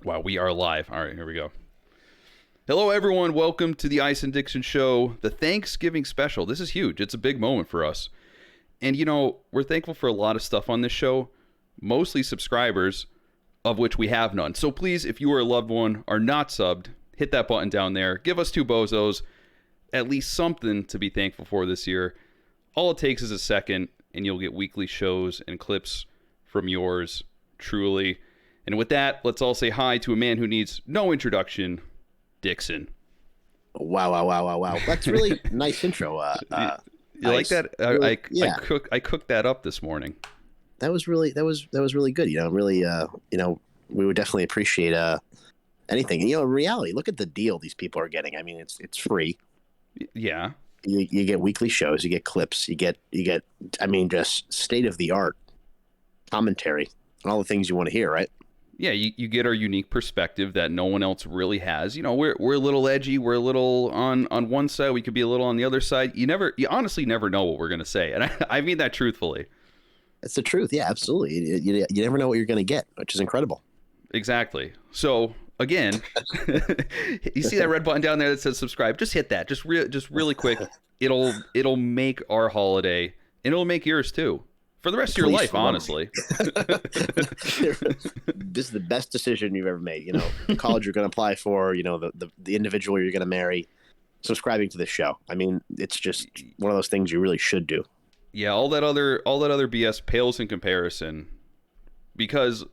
Wow, we are live. All right, here we go. Hello, everyone. Welcome to the Ice and Dixon Show, the Thanksgiving special. This is huge. It's a big moment for us. And, we're thankful for a lot of stuff on this show, mostly subscribers, of which we have none. So please, if you or a loved one are not subbed, hit that button down there. Give us two bozos, at least something to be thankful for this year. All it takes is a second, and you'll get weekly shows and clips from yours truly. And with that, let's all say hi to a man who needs no introduction, Dixon. Wow. That's really nice intro. You like that? Really, I cooked that up this morning. That was really good. We would definitely appreciate anything. And, in reality, look at the deal these people are getting. I mean, it's free. Yeah. You get weekly shows, you get clips, you get just state of the art commentary and all the things you want to hear, right? Yeah, you get our unique perspective that no one else really has. We're a little edgy. We're a little on one side. We could be a little on the other side. You honestly never know what we're going to say. And I mean that truthfully. It's the truth. Yeah, absolutely. You never know what you're going to get, which is incredible. Exactly. So, again, you see that red button down there that says subscribe. Just hit that. Just really quick. It'll make our holiday, and it'll make yours too. For the rest of your life, honestly. This is the best decision you've ever made. The college you're going to apply for, the individual you're going to marry, subscribing to this show. I mean, it's just one of those things you really should do. Yeah, all that other BS pales in comparison. Because,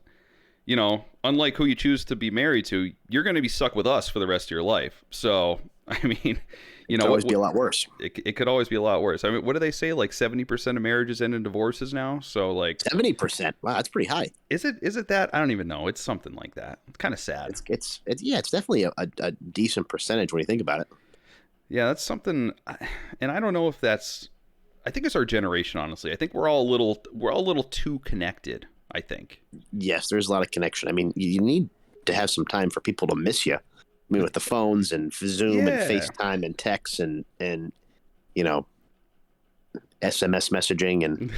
unlike who you choose to be married to, you're going to be stuck with us for the rest of your life. So, I mean... It could always be a lot worse. It could always be a lot worse. I mean, what do they say? Like 70% of marriages end in divorces now. So 70%. Wow, that's pretty high. Is it that? I don't even know. It's something like that. It's kind of sad. It's definitely a decent percentage when you think about it. Yeah, that's something. And I don't know if that's. I think it's our generation. Honestly, I think we're all a little too connected. I think. Yes, there's a lot of connection. I mean, you need to have some time for people to miss you. I mean, with the phones and Zoom and FaceTime and texts and SMS messaging and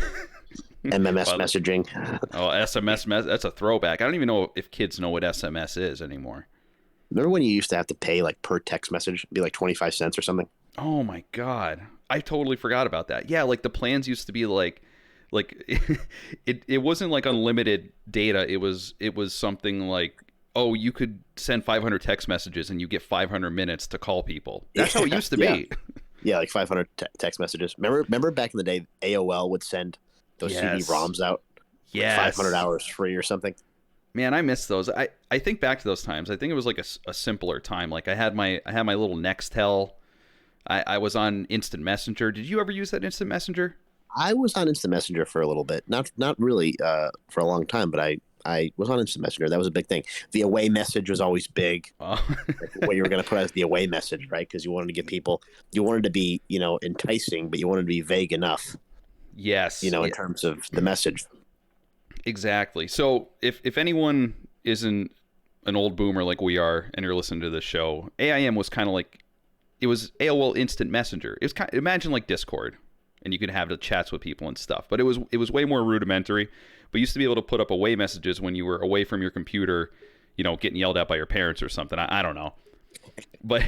MMS messaging. Oh, that's a throwback. I don't even know if kids know what SMS is anymore. Remember when you used to have to pay like per text message? It'd be like 25 cents or something. Oh my God. I totally forgot about that. Yeah, like the plans used to be like it wasn't like unlimited data. It was something like, oh, you could send 500 text messages and you get 500 minutes to call people. That's how it used to be. Yeah, like 500 text messages. Remember back in the day, AOL would send those CD-ROMs out? Yes. Like 500 hours free or something. Man, I miss those. I think back to those times. I think it was like a simpler time. Like I had my little Nextel. I was on Instant Messenger. Did you ever use that Instant Messenger? I was on Instant Messenger for a little bit. Not really for a long time, but I was on Instant Messenger. That was a big thing. The away message was always big. Oh. Like what you were going to put as the away message, right? Because you wanted to get people, you wanted to be, enticing, but you wanted to be vague enough. Yes. In terms of the message. Exactly. So if anyone isn't an old boomer like we are and you're listening to this show, AIM was kind of like, it was AOL Instant Messenger. It was imagine like Discord, and you could have the chats with people and stuff. But it was way more rudimentary. But you used to be able to put up away messages when you were away from your computer, getting yelled at by your parents or something. I don't know. But,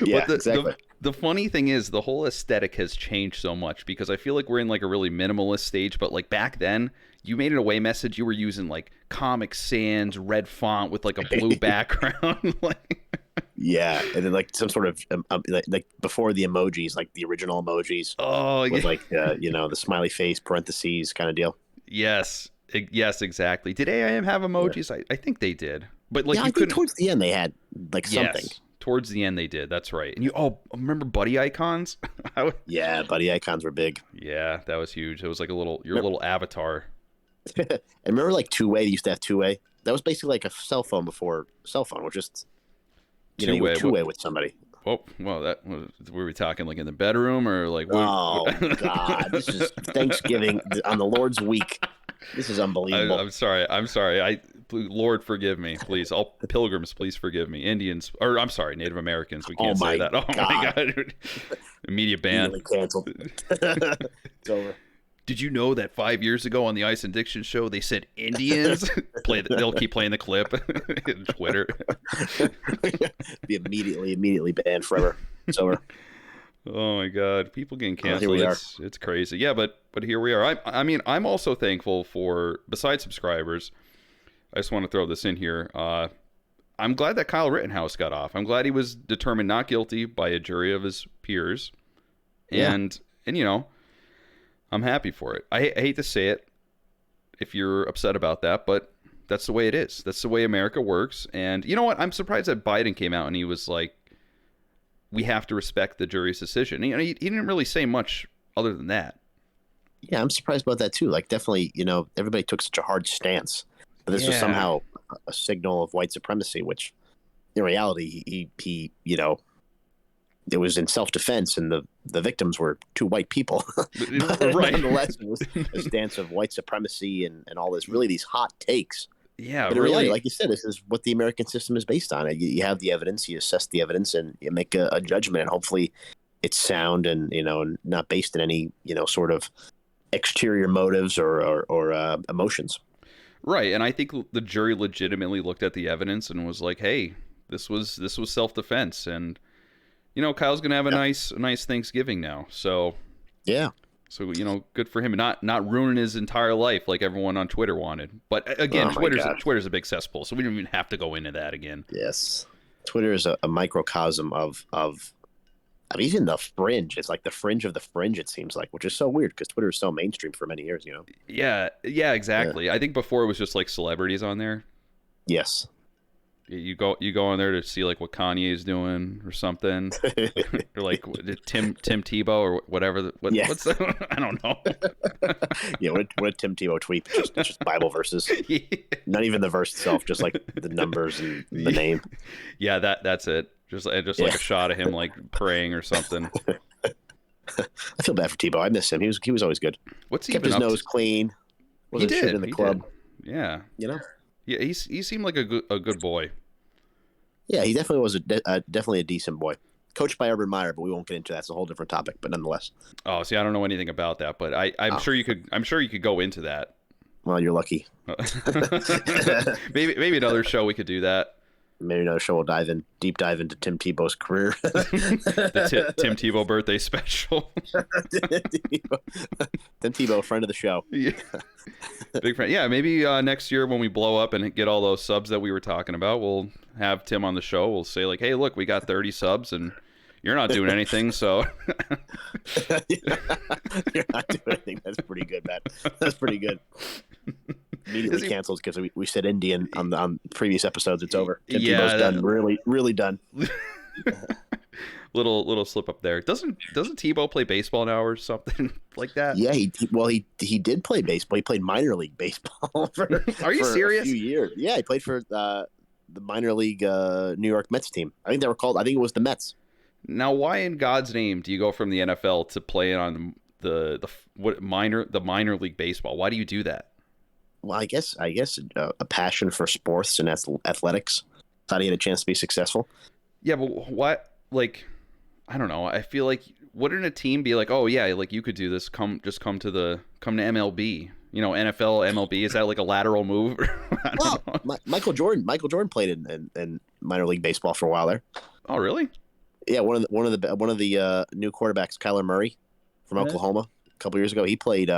yeah, but exactly. The funny thing is the whole aesthetic has changed so much because I feel like we're in like a really minimalist stage. But like back then, you made an away message, you were using like Comic Sans red font with like a blue background. Yeah, and then like some sort of like before the emojis, like the original emojis. Oh, with like the smiley face parentheses kind of deal. Yes, exactly. Did AIM have emojis? Yeah. I think they did. But like I think towards the end they had like something. Yes, towards the end they did. That's right. And remember buddy icons? Yeah, buddy icons were big. Yeah, that was huge. It was like your little avatar. And remember like two-way? They used to have two-way. That was basically like a cell phone before cell phone, which just you were two-way with somebody. Oh, well, were we talking like in the bedroom or like? Oh God, this is Thanksgiving on the Lord's week. This is unbelievable. I'm sorry. Lord, forgive me, please. All pilgrims, please forgive me. Indians, or I'm sorry, Native Americans. We can't say that. Oh my God. Immediate ban. Canceled. It's over. Did you know that 5 years ago on the Ice and Dixon show they said Indians? They'll keep playing the clip on Twitter. Be immediately banned forever. It's over. Oh my God, people getting canceled. Here we are. It's crazy. Yeah, but here we are. I mean, I'm also thankful for, besides subscribers, I just want to throw this in here. I'm glad that Kyle Rittenhouse got off. I'm glad he was determined not guilty by a jury of his peers. And you know, I'm happy for it. I hate to say it if you're upset about that, but that's the way it is. That's the way America works. And you know what? I'm surprised that Biden came out and he was like, we have to respect the jury's decision. You know, he didn't really say much other than that. Yeah, I'm surprised about that too. Like, definitely, you know, everybody took such a hard stance, but this was somehow a signal of white supremacy, which in reality, he you know, it was in self-defense, and the victims were two white people. Right. Nonetheless, it was a stance of white supremacy and all this, really these hot takes. Yeah, but really. Reality, like you said, this is what the American system is based on. You have the evidence, you assess the evidence, and you make a judgment. And hopefully, it's sound and, you know, not based in any, you know, sort of exterior motives or emotions. Right, and I think the jury legitimately looked at the evidence and was like, "Hey, this was self-defense, and you know, Kyle's gonna have a nice Thanksgiving now." So yeah. So, you know, good for him, and not ruining his entire life like everyone on Twitter wanted. But again, Twitter's a big cesspool, so we don't even have to go into that again. Yes, Twitter is a microcosm of even the fringe. It's like the fringe of the fringe, it seems like, which is so weird because Twitter is so mainstream for many years, you know. Yeah, exactly. Yeah. I think before it was just like celebrities on there. Yes. You go on there to see like what Kanye is doing or something, or like Tim Tebow or whatever. What's that? I don't know. Yeah, what did Tim Tebow tweet? Just Bible verses. Yeah. Not even the verse itself, just like the numbers and the name. Yeah, that's it. Just like a shot of him like praying or something. I feel bad for Tebow. I miss him. He was always good. What's he kept his nose clean? Wasn't shit in the club. Did. Yeah. You know. Yeah, he seemed like a good boy. Yeah, he definitely was definitely a decent boy. Coached by Urban Meyer, but we won't get into that. It's a whole different topic, but nonetheless. Oh, see, I don't know anything about that, but I'm sure you could go into that. Well, you're lucky. maybe another show we could do that. Maybe another show will deep dive into Tim Tebow's career. The Tim Tebow birthday special. Tim Tebow, friend of the show. Yeah. Big friend. Yeah, maybe next year when we blow up and get all those subs that we were talking about, we'll have Tim on the show. We'll say like, hey, look, we got 30 subs and you're not doing anything, so. You're not doing anything. That's pretty good, Matt. That's pretty good. Immediately canceled because we said Indian on previous episodes. It's over. Tim Tebow's done. Really done. Little slip up there. Doesn't Tebow play baseball now or something like that? Yeah, he did play baseball. He played minor league baseball for Are you serious? A few years. Yeah, he played for the minor league New York Mets team. I think it was the Mets. Now, why in God's name do you go from the NFL to play on the minor league baseball? Why do you do that? Well, I guess a passion for sports and athletics. Thought he had a chance to be successful. Yeah, but what? Like, I don't know. I feel like wouldn't a team be like, oh yeah, like you could do this. Come to MLB. You know, NFL, MLB. Is that like a lateral move? Michael Jordan played in minor league baseball for a while there. Oh, really? Yeah, one of the new quarterbacks, Kyler Murray from Oklahoma, a couple years ago. He played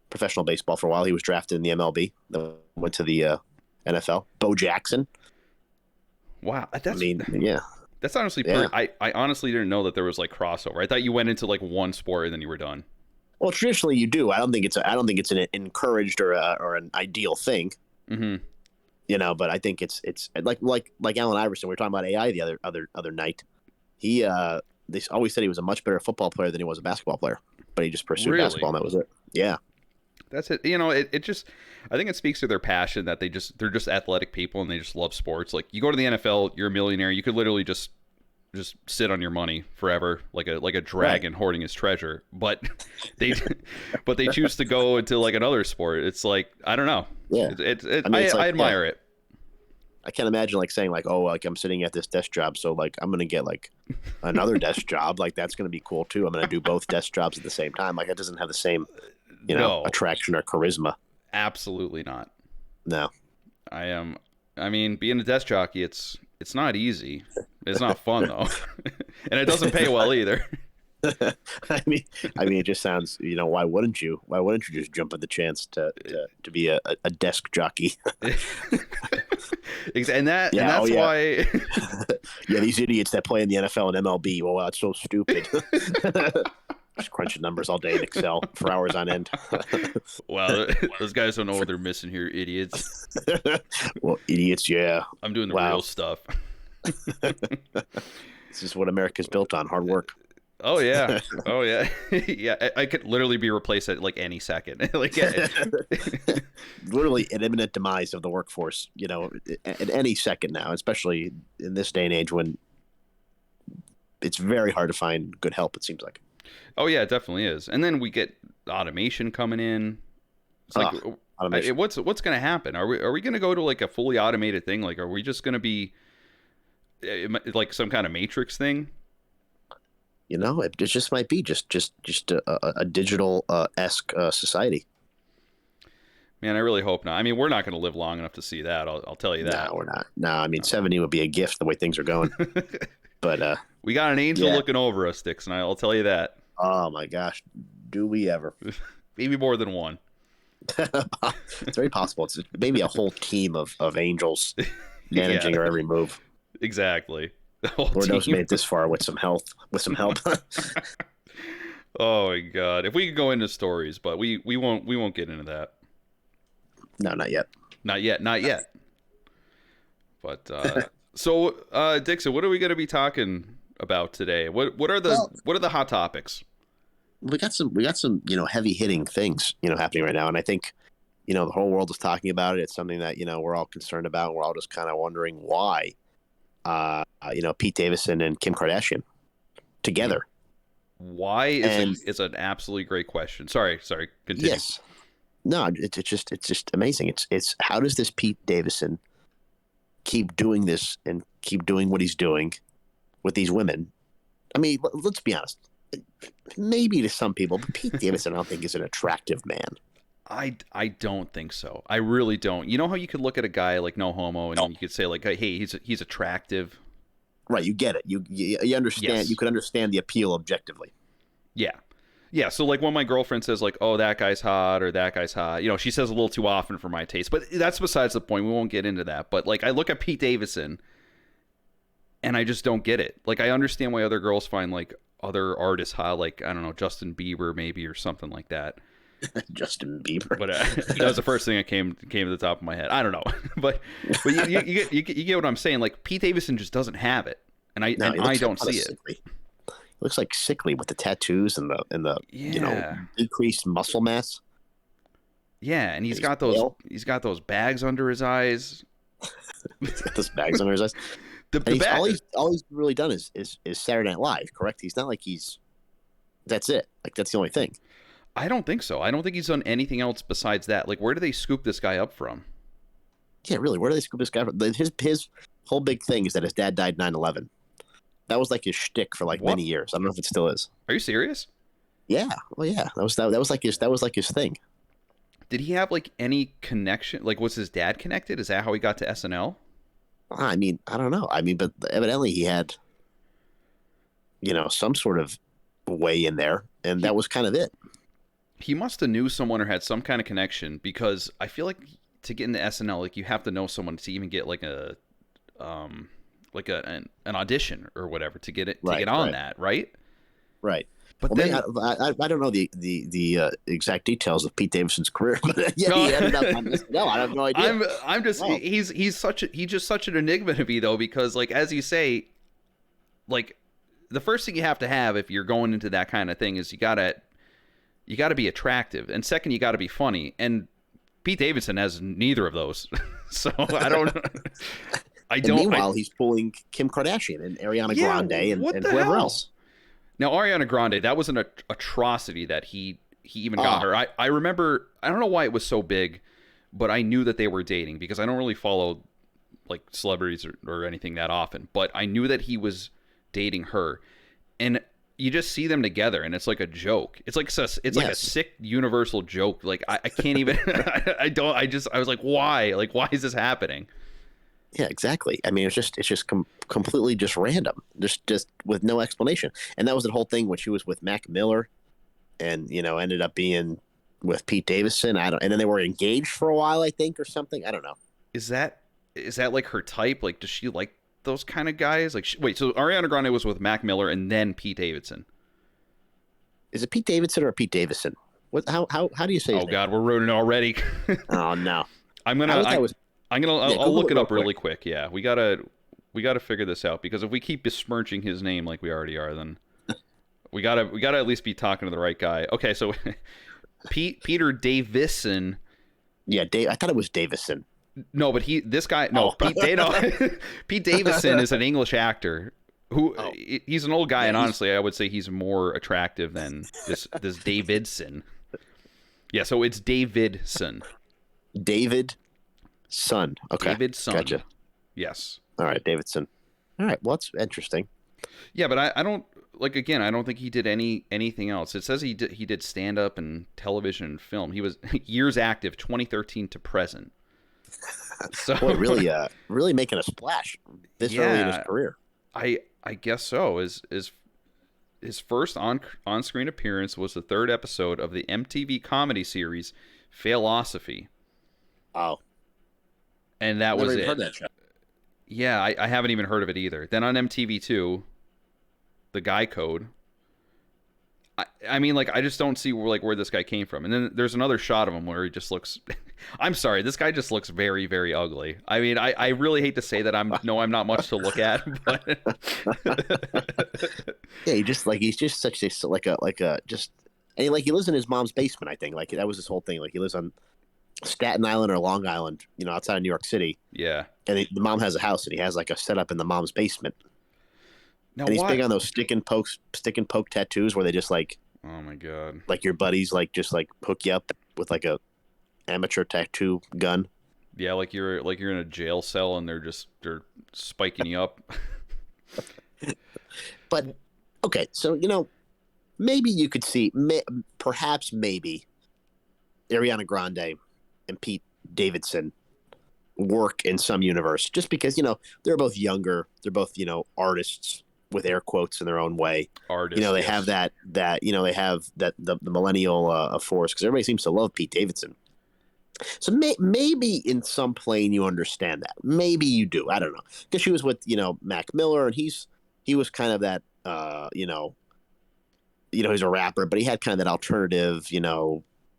professional baseball for a while. He was drafted in the MLB. Then went to the NFL. Bo Jackson. Wow, that's honestly pretty. I honestly didn't know that there was like crossover. I thought you went into like one sport and then you were done. Well, traditionally you do. I don't think it's an encouraged or an ideal thing. Mm-hmm. You know, but I think it's like Allen Iverson. We were talking about AI the other night. They always said he was a much better football player than he was a basketball player, but he just pursued basketball and that was it. Yeah. That's it. You know, it just, I think it speaks to their passion that they're just athletic people and they just love sports. Like you go to the NFL, you're a millionaire. You could literally just sit on your money forever, like a dragon hoarding his treasure. But they choose to go into like another sport. It's like, I don't know. Yeah. I admire it. I can't imagine like saying like, oh, like I'm sitting at this desk job, so like I'm gonna get like another desk job. Like that's gonna be cool too. I'm gonna do both desk jobs at the same time. Like it doesn't have the same No, attraction or charisma. absolutely not. No. I mean, being a desk jockey, it's not easy. It's not fun though, and it doesn't pay well either. I mean, it just sounds. Why wouldn't you? Why wouldn't you just jump at the chance to be a desk jockey? And that's why. Yeah, these idiots that play in the NFL and MLB. Well, that's so stupid. Just crunching numbers all day in Excel for hours on end. Wow, those guys don't know what they're missing here, idiots. Well, idiots, yeah. I'm doing the real stuff. This is what America's built on: hard work. Oh yeah, yeah. I could literally be replaced at like any second. Like, literally an imminent demise of the workforce. At any second now, especially in this day and age when it's very hard to find good help. It seems like. Oh yeah, it definitely is. And then we get automation coming in. It's like, automation. What's going to happen? Are we going to go to like a fully automated thing? Like, are we just going to be like some kind of Matrix thing? It just might be just a digital esque society. Man, I really hope not. I mean, we're not going to live long enough to see that. I'll tell you that. No, we're not. No, I mean, 70 would be a gift the way things are going. But we got an angel looking over us, Dixon. I'll tell you that. Oh my gosh, do we ever? Maybe more than one. It's very possible. It's maybe a whole team of angels managing our every move. Exactly. Lord knows made it this far with some help. Oh my God! If we could go into stories, but we won't get into that. No, not yet. Not yet. But so Dixon, what are we going to be talking about today? What are the hot topics? We got some heavy hitting things happening right now, and I think the whole world is talking about it. It's something that we're all concerned about, and we're all just kind of wondering why. Pete Davidson and Kim Kardashian together. Why is an absolutely great question. Sorry, continue. Yes. No, it's just amazing. It's how does this Pete Davidson keep doing this and keep doing what he's doing with these women? I mean, let's be honest. Maybe to some people, but Pete Davidson I don't think is an attractive man. I don't think so. I really don't. You know how you could look at a guy like no homo and you could say like, hey, he's attractive. Right, you get it. You understand. Yes. You could understand the appeal objectively. Yeah. So like when my girlfriend says like, oh, that guy's hot or that guy's hot, she says a little too often for my taste. But that's besides the point. We won't get into that. But like I look at Pete Davidson and I just don't get it. Like I understand why other girls find like other artists hot, like I don't know, Justin Bieber maybe or something like that. Justin Bieber. But that was the first thing that came to the top of my head. I don't know, but you get what I'm saying. Like Pete Davidson just doesn't have it, and I don't see it. Sickly. He looks like sickly with the tattoos and the decreased muscle mass. Yeah, and he's got those bags under his eyes. He's got those bags under his eyes. All he's really done is Saturday Night Live, correct? He's not like that's it. Like that's the only thing. I don't think so. I don't think he's done anything else besides that. Like, where do they scoop this guy up from? Yeah, really, where do they scoop this guy from? His whole big thing is that his dad died 9/11. That was like his shtick for like many years. I don't know if it still is. Are you serious? Yeah. Well, yeah. That was like his thing. Did he have like any connection? Like, was his dad connected? Is that how he got to SNL? I mean, I don't know. I mean, but evidently he had, some sort of way in there, and that was kind of it. He must have knew someone or had some kind of connection, because I feel like to get into SNL, like you have to know someone to even get like an audition or whatever to get on that, right? Right. But then I don't know the exact details of Pete Davidson's career, but yeah, he ended up on this. No, I have no idea. I'm just he's just such an enigma to me though, because like as you say, like the first thing you have to have if you're going into that kind of thing is you gotta be attractive, and second, you gotta be funny. And Pete Davidson has neither of those, so I don't. Meanwhile, he's pulling Kim Kardashian and Ariana Grande and whoever else. Now, Ariana Grande, that was an atrocity that he even got her. I remember, I don't know why it was so big, but I knew that they were dating because I don't really follow like celebrities or anything that often. But I knew that he was dating her, and you just see them together, and it's like a joke. It's like like a sick universal joke. Like I can't even. I was like, why? Like, why is this happening? Yeah, exactly. I mean, it's just completely just random, just with no explanation. And that was the whole thing when she was with Mac Miller, and ended up being with Pete Davidson. And then they were engaged for a while, I think, or something. I don't know. Is that like her type? Like, does she like those kind of guys? Like, wait, so Ariana Grande was with Mac Miller and then Pete Davidson. Is it Pete Davidson or Pete Davison? What? How do you say? Oh God, we're ruining already. Oh no. I'll look it up really quick. Yeah, we gotta figure this out, because if we keep besmirching his name like we already are, then we gotta at least be talking to the right guy. Okay, so Peter Davison. Yeah, I thought it was Davison. No, but Pete Davison is an English actor who he's an old guy, and honestly, I would say he's more attractive than this Davidson. Yeah, so it's Davidson. David Son. Okay. Davidson. Gotcha. Yes. All right, Davidson. All right. Well, that's interesting. Yeah, but I don't I don't think he did anything else. It says he did stand up and television and film. He was years active, 2013 to present. So boy, really making a splash this early in his career. I guess so. His first on-screen appearance was the third episode of the MTV comedy series Failosophy. Oh. And that was it. Heard that show. Yeah, I haven't even heard of it either. Then on MTV2, The Guy Code. I mean, like, I just don't see where this guy came from. And then there's another shot of him where he just looks. I'm sorry, this guy just looks very, very ugly. I mean, I really hate to say that I'm not much to look at, but yeah, he's just such a and he lives in his mom's basement. I think like that was his whole thing. Like he lives on Staten Island or Long Island, outside of New York City. Yeah, and the mom has a house, and he has like a setup in the mom's basement. Now, and he's big on those stick and poke tattoos where they just like, oh my God, like your buddies like just like hook you up with like a amateur tattoo gun. Yeah, like you're in a jail cell and they're spiking you up. But okay, so maybe you could see perhaps Ariana Grande and Pete Davidson work in some universe, just because they're both younger, they're both artists with air quotes in their own way. Artists, they yes. have that they have that the millennial force, because everybody seems to love Pete Davidson. So maybe in some plane you understand that. Maybe you do. I don't know, because she was with Mac Miller, and he was kind of that he's a rapper, but he had kind of that alternative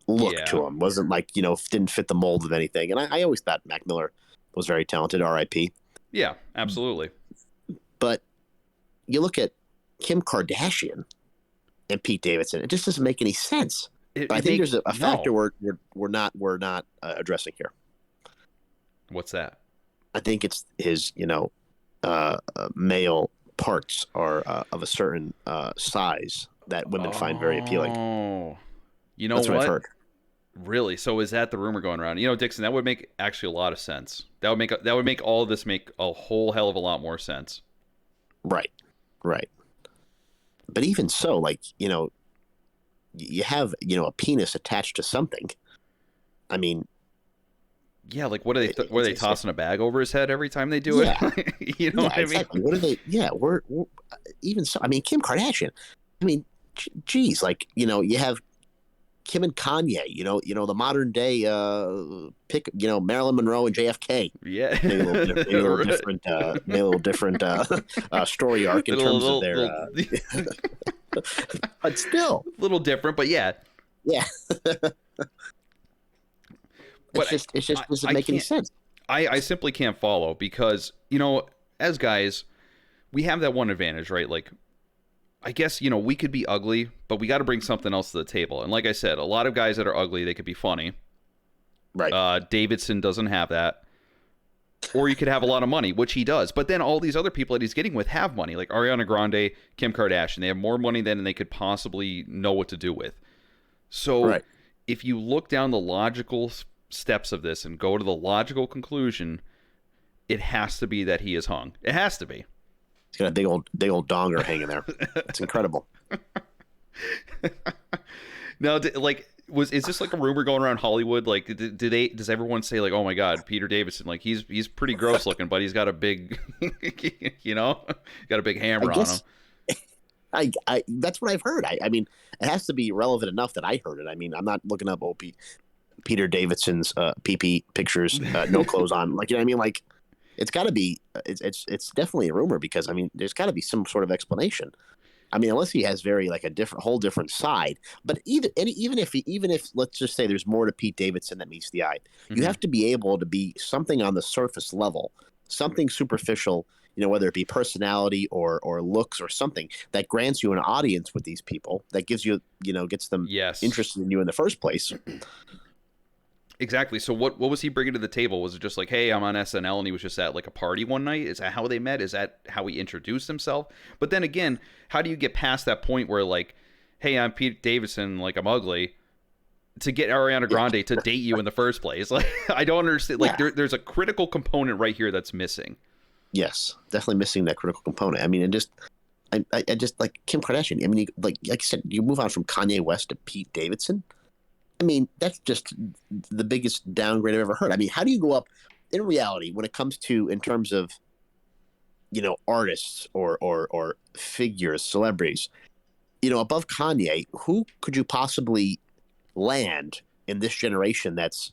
look to him. Wasn't like didn't fit the mold of anything. And I always thought Mac Miller was very talented. R.I.P. Yeah, absolutely. But you look at Kim Kardashian and Pete Davidson, it just doesn't make any sense. But I think there's a factor we're not addressing here. What's that? I think it's his male parts are of a certain size that women find very appealing. Oh, that's what I've heard. Really? So is that the rumor going around? Dixon, that would make actually a lot of sense. That would make all of this make a whole hell of a lot more sense. Right. But even so, like, you have, a penis attached to something. I mean, yeah, like what are they tossing a bag over his head every time they do it? What I mean? What are they? Yeah, we're even so. I mean, Kim Kardashian. I mean, geez, like you have Kim and Kanye. The modern day pick. Marilyn Monroe and JFK. Yeah, maybe a little different story arc in terms of their. But still, a little different, but yeah. Yeah. It just doesn't make any sense. I simply can't follow, because as guys, we have that one advantage, right? Like, I guess we could be ugly, but we got to bring something else to the table. And like I said, a lot of guys that are ugly, they could be funny. Right. Davidson doesn't have that. Or you could have a lot of money, which he does. But then all these other people that he's getting with have money, like Ariana Grande, Kim Kardashian. They have more money than they could possibly know what to do with. So if you look down the logical steps of this and go to the logical conclusion, it has to be that he is hung. It has to be. He's got a big old donger hanging there. It's incredible. Now, like, is this like a rumor going around Hollywood? Like, does everyone say like, oh my God, Peter Davidson, like he's pretty gross looking, but he's got a big, got a big I hammer on him. guess I that's what I've heard. I mean, it has to be relevant enough that I heard it. I mean, I'm not looking up Peter Davidson's PP pictures, no clothes on. Like, you know what I mean? Like, it's got to be. It's definitely a rumor because I mean, there's got to be some sort of explanation. I mean, unless he has very like a whole different side. But even if let's just say there's more to Pete Davidson that meets the eye, you have to be able to be something on the surface level, something superficial. You know, whether it be personality or looks or something that grants you an audience with these people, that gives you, gets them interested in you in the first place. Exactly. So what was he bringing to the table? Was it just like, hey, I'm on SNL, and he was just at like a party one night? Is that how they met? Is that how he introduced himself? But then again, how do you get past that point where like, hey, I'm Pete Davidson, like I'm ugly, to get Ariana Grande to date you in the first place? Like, I don't understand. Like, there's a critical component right here that's missing. Yes, definitely missing that critical component. I mean, I just like Kim Kardashian. I mean, like I said, you move on from Kanye West to Pete Davidson. I mean, that's just the biggest downgrade I've ever heard. I mean, how do you go up in reality when it comes to in terms of artists or figures, celebrities? Above Kanye, who could you possibly land in this generation that's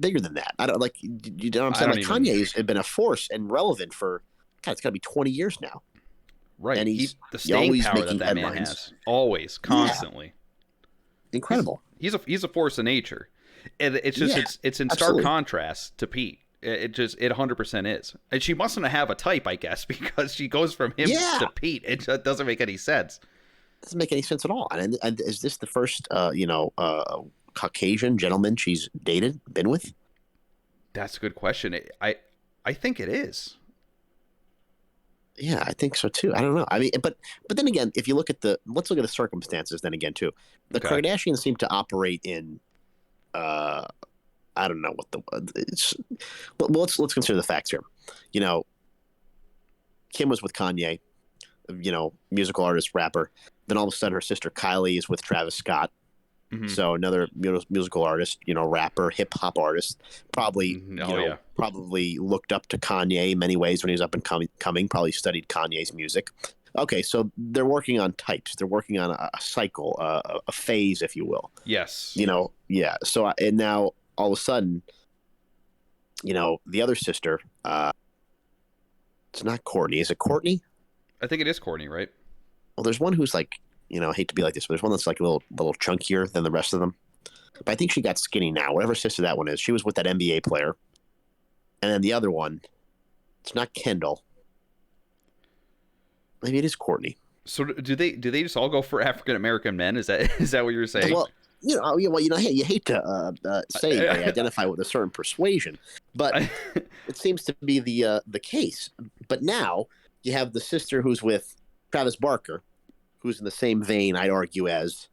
bigger than that? I don't like. You know what I'm saying? Like Kanye has been a force and relevant for God. It's got to be 20 years now. Right. And he's the staying always power making that headlines. Man has. Always, constantly. Yeah. Incredible. He's a force of nature, and it's just it's in stark contrast to Pete. It 100% is, and she mustn't have a type, I guess, because she goes from him to Pete. It just doesn't make any sense. Doesn't make any sense at all. And is this the first Caucasian gentleman she's been with? That's a good question. I think it is. Yeah, I think so too. I don't know. I mean, but then again, if you let's look at the circumstances. Then again, too, the Kardashians seem to operate in, I don't know what but let's consider the facts here. Kim was with Kanye, musical artist, rapper. Then all of a sudden, her sister Kylie is with Travis Scott. Mm-hmm. So another musical artist, rapper, hip hop artist, probably probably looked up to Kanye in many ways when he was up and coming. Probably studied Kanye's music. Okay, so they're working on types. They're working on a cycle, a phase, if you will. Yes. Yeah. So and now all of a sudden, the other sister, it's not Courtney. Is it Courtney? I think it is Courtney, right? Well, there's one who's like, I hate to be like this, but there's one that's like a little chunkier than the rest of them. But I think she got skinny now. Whatever sister that one is, she was with that NBA player. And then the other one, it's not Kendall. Maybe it is Courtney. So do they just all go for African American men? Is that what you're saying? Well, you hate to say they identify with a certain persuasion, but it seems to be the case. But now you have the sister who's with Travis Barker, who's in the same vein, I'd argue, as,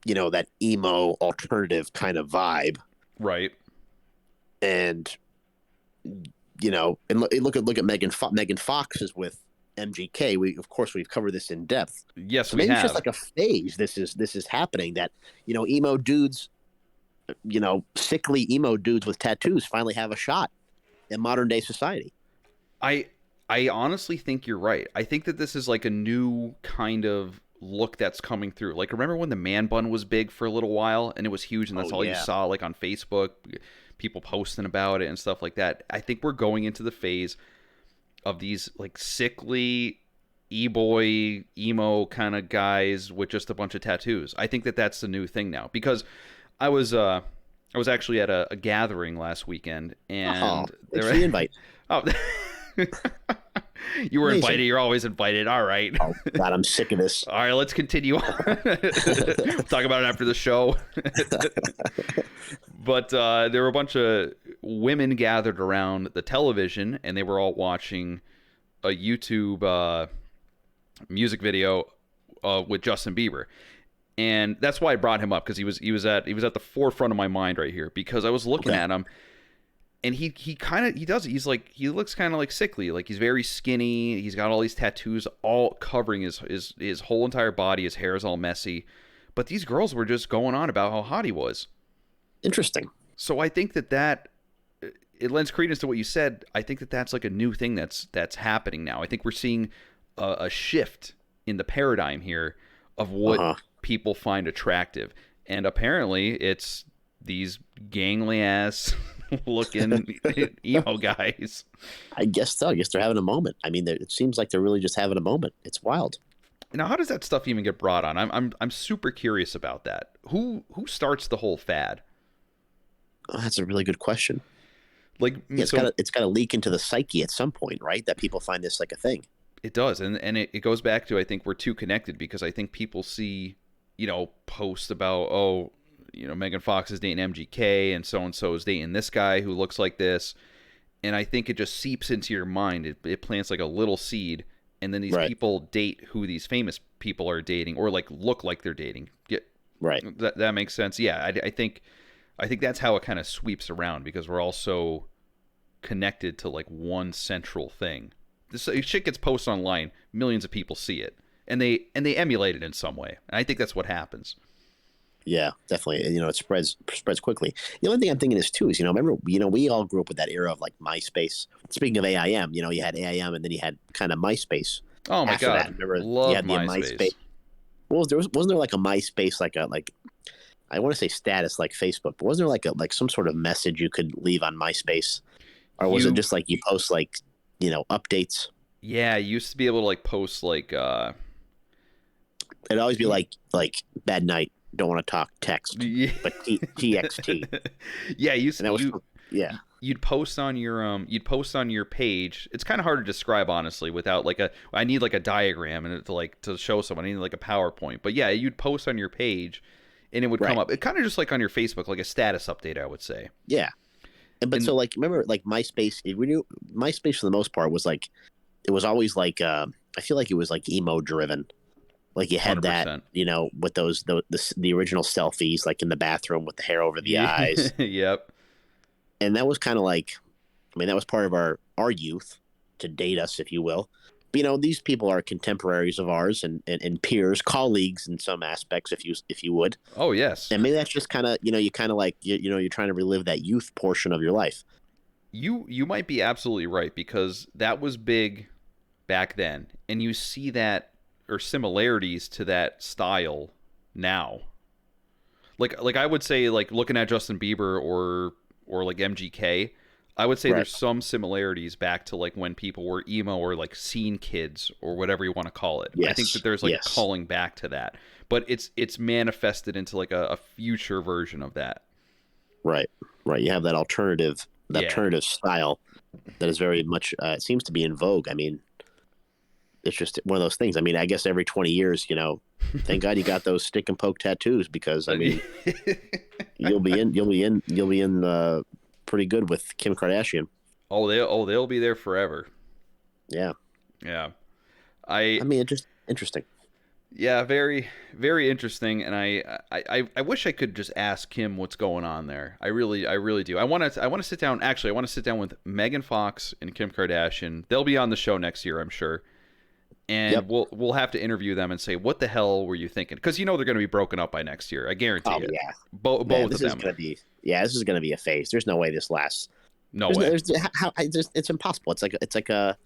that emo alternative kind of vibe. Right. And, and look at Megan Fox is with MGK. We've covered this in depth. Yes, so maybe we have. It's just like a phase. This is happening that, emo dudes, sickly emo dudes with tattoos finally have a shot in modern day society. I honestly think you're right. I think that this is like a new kind of look that's coming through. Like, remember when the man bun was big for a little while and it was huge and that's all you saw like on Facebook, people posting about it and stuff like that. I think we're going into the phase of these like sickly e-boy, emo kind of guys with just a bunch of tattoos. I think that that's the new thing now, because I was actually at a gathering last weekend and thanks for the invite. Oh, you were invited. You're always invited. All right. Oh, God, I'm sick of this. All right, let's continue on. Talk about it after the show. But there were a bunch of women gathered around the television, and they were all watching a YouTube music video with Justin Bieber. And that's why I brought him up, because he was at the forefront of my mind right here, because I was looking at him. and he kind of he does it. He's like he looks kind of like sickly, like he's very skinny. He's got all these tattoos all covering his whole entire body. His hair is all messy, but these girls were just going on about how hot he was. Interesting. So I think that it lends credence to what you said. I think that's like a new thing that's happening now. I think we're seeing a shift in the paradigm here of what people find attractive, and apparently it's these gangly ass looking emo guys. I guess so. I guess they're having a moment. I mean, it seems like they're really just having a moment. It's wild. Now, how does that stuff even get brought on? I'm super curious about that. Who starts the whole fad? Oh, that's a really good question. Like, yeah, it's got to leak into the psyche at some point, right? That people find this like a thing. It does, and it goes back to, I think we're too connected, because I think people see, posts about, Megan Fox is dating MGK and so is dating this guy who looks like this, and I think it just seeps into your mind. It plants like a little seed, and then these people date who these famous people are dating, or like look like they're dating. Yeah, right. That makes sense. Yeah, I think that's how it kind of sweeps around, because we're all so connected to like one central thing. This shit gets posted online, millions of people see it, and they emulate it in some way. And I think that's what happens. Yeah, definitely. It spreads quickly. The only thing I'm thinking is too is, remember, we all grew up with that era of like MySpace. Speaking of AIM, you had AIM, and then you had kind of MySpace. Oh my God, that. Remember, love you had MySpace. Well, wasn't there like a MySpace, I want to say status like Facebook, but wasn't there like some sort of message you could leave on MySpace, or was it just like you post like updates? Yeah, you used to be able to like post like it'd always be like bad night, don't want to talk, text, but TXT. Yeah, you'd post on your page. It's kind of hard to describe, honestly, without like I need like a diagram and to show someone. I need like a PowerPoint. But yeah, you'd post on your page, and it would come up. It kind of just like on your Facebook, like a status update, I would say. Yeah. So like, remember, like MySpace, MySpace for the most part was like, it was always like, I feel like it was like emo driven. Like you had 100%. That, with the original selfies, like in the bathroom with the hair over the eyes. Yep. And that was kind of like, that was part of our youth, to date us, if you will. But, these people are contemporaries of ours and peers, colleagues in some aspects, if you would. Oh, yes. And maybe that's just kind of, you kind of like, you're trying to relive that youth portion of your life. You might be absolutely right, because that was big back then. And you see that, or similarities to that style now. Like I would say, like looking at Justin Bieber or like MGK, I would say there's some similarities back to like when people were emo, or like scene kids, or whatever you want to call it. Yes. I think that there's like calling back to that, but it's manifested into like a future version of that. Right. You have that alternative style that is very much, it seems to be in vogue. It's just one of those things. I guess every 20 years, thank God you got those stick and poke tattoos, because you'll be in pretty good with Kim Kardashian. They'll be there forever. Yeah. It's just interesting. Yeah, very, very interesting. And I wish I could just ask Kim what's going on there. I really do. I want to sit down. Actually, I want to sit down with Megan Fox and Kim Kardashian. They'll be on the show next year, I'm sure. And we'll have to interview them and say, what the hell were you thinking? Because they're going to be broken up by next year. I guarantee it. Yeah. Both of them. This is going to be a phase. There's no way this lasts. No way. It's impossible. It's like a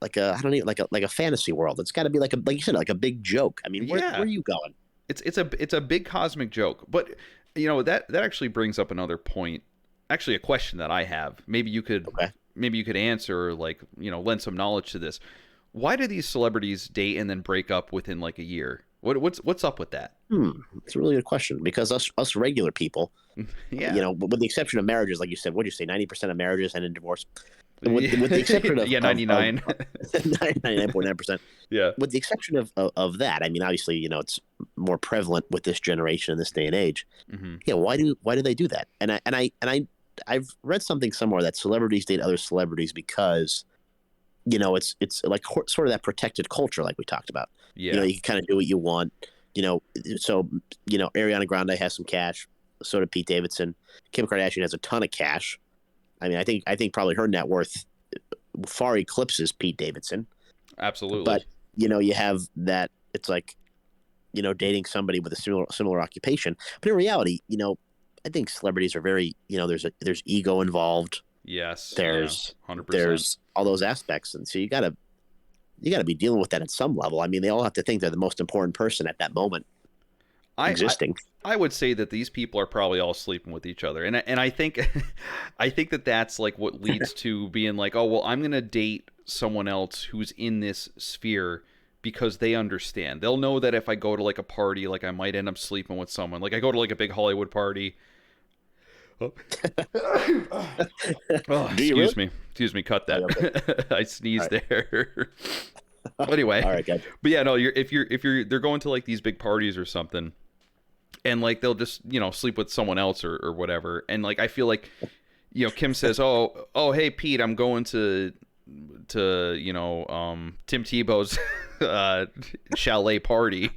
I don't know, like a fantasy world. It's got to be like you said, like a big joke. Where are you going? It's a big cosmic joke. But that actually brings up another point. Actually, a question that I have. Maybe you could answer, like lend some knowledge to this. Why do these celebrities date and then break up within like a year? What's up with that? It's a really good question, because us regular people, with the exception of marriages, like you said, what did you say? 90% of marriages end in divorce. With the exception of 99, 99.9%. Yeah. With the exception of that, obviously, it's more prevalent with this generation in this day and age. Mm-hmm. Yeah. Why do they do that? And I've read something somewhere that celebrities date other celebrities because, it's like sort of that protected culture, like we talked about. Yeah. You can kind of do what you want. So Ariana Grande has some cash. So did Pete Davidson. Kim Kardashian has a ton of cash. I mean, I think probably her net worth far eclipses Pete Davidson. Absolutely. But you have that. It's like dating somebody with a similar occupation. But in reality, I think celebrities are very there's ego involved. Yes. There's 100%. there's all those aspects, and so you gotta be dealing with that at some level. I mean, they all have to think they're the most important person at that moment existing. I would say that these people are probably all sleeping with each other, and I think I think that that's like what leads to being like, oh well, I'm gonna date someone else who's in this sphere because they understand. They'll know that if I go to like a party, like I might end up sleeping with someone. Like I go to like a big Hollywood party. Oh. Oh, excuse me, cut that. I sneezed there. Anyway, all right, good. But yeah, no, they're going to like these big parties or something, and like they'll just sleep with someone else or whatever, and like I feel like Kim says, oh hey Pete, I'm going to Tim Tebow's chalet party.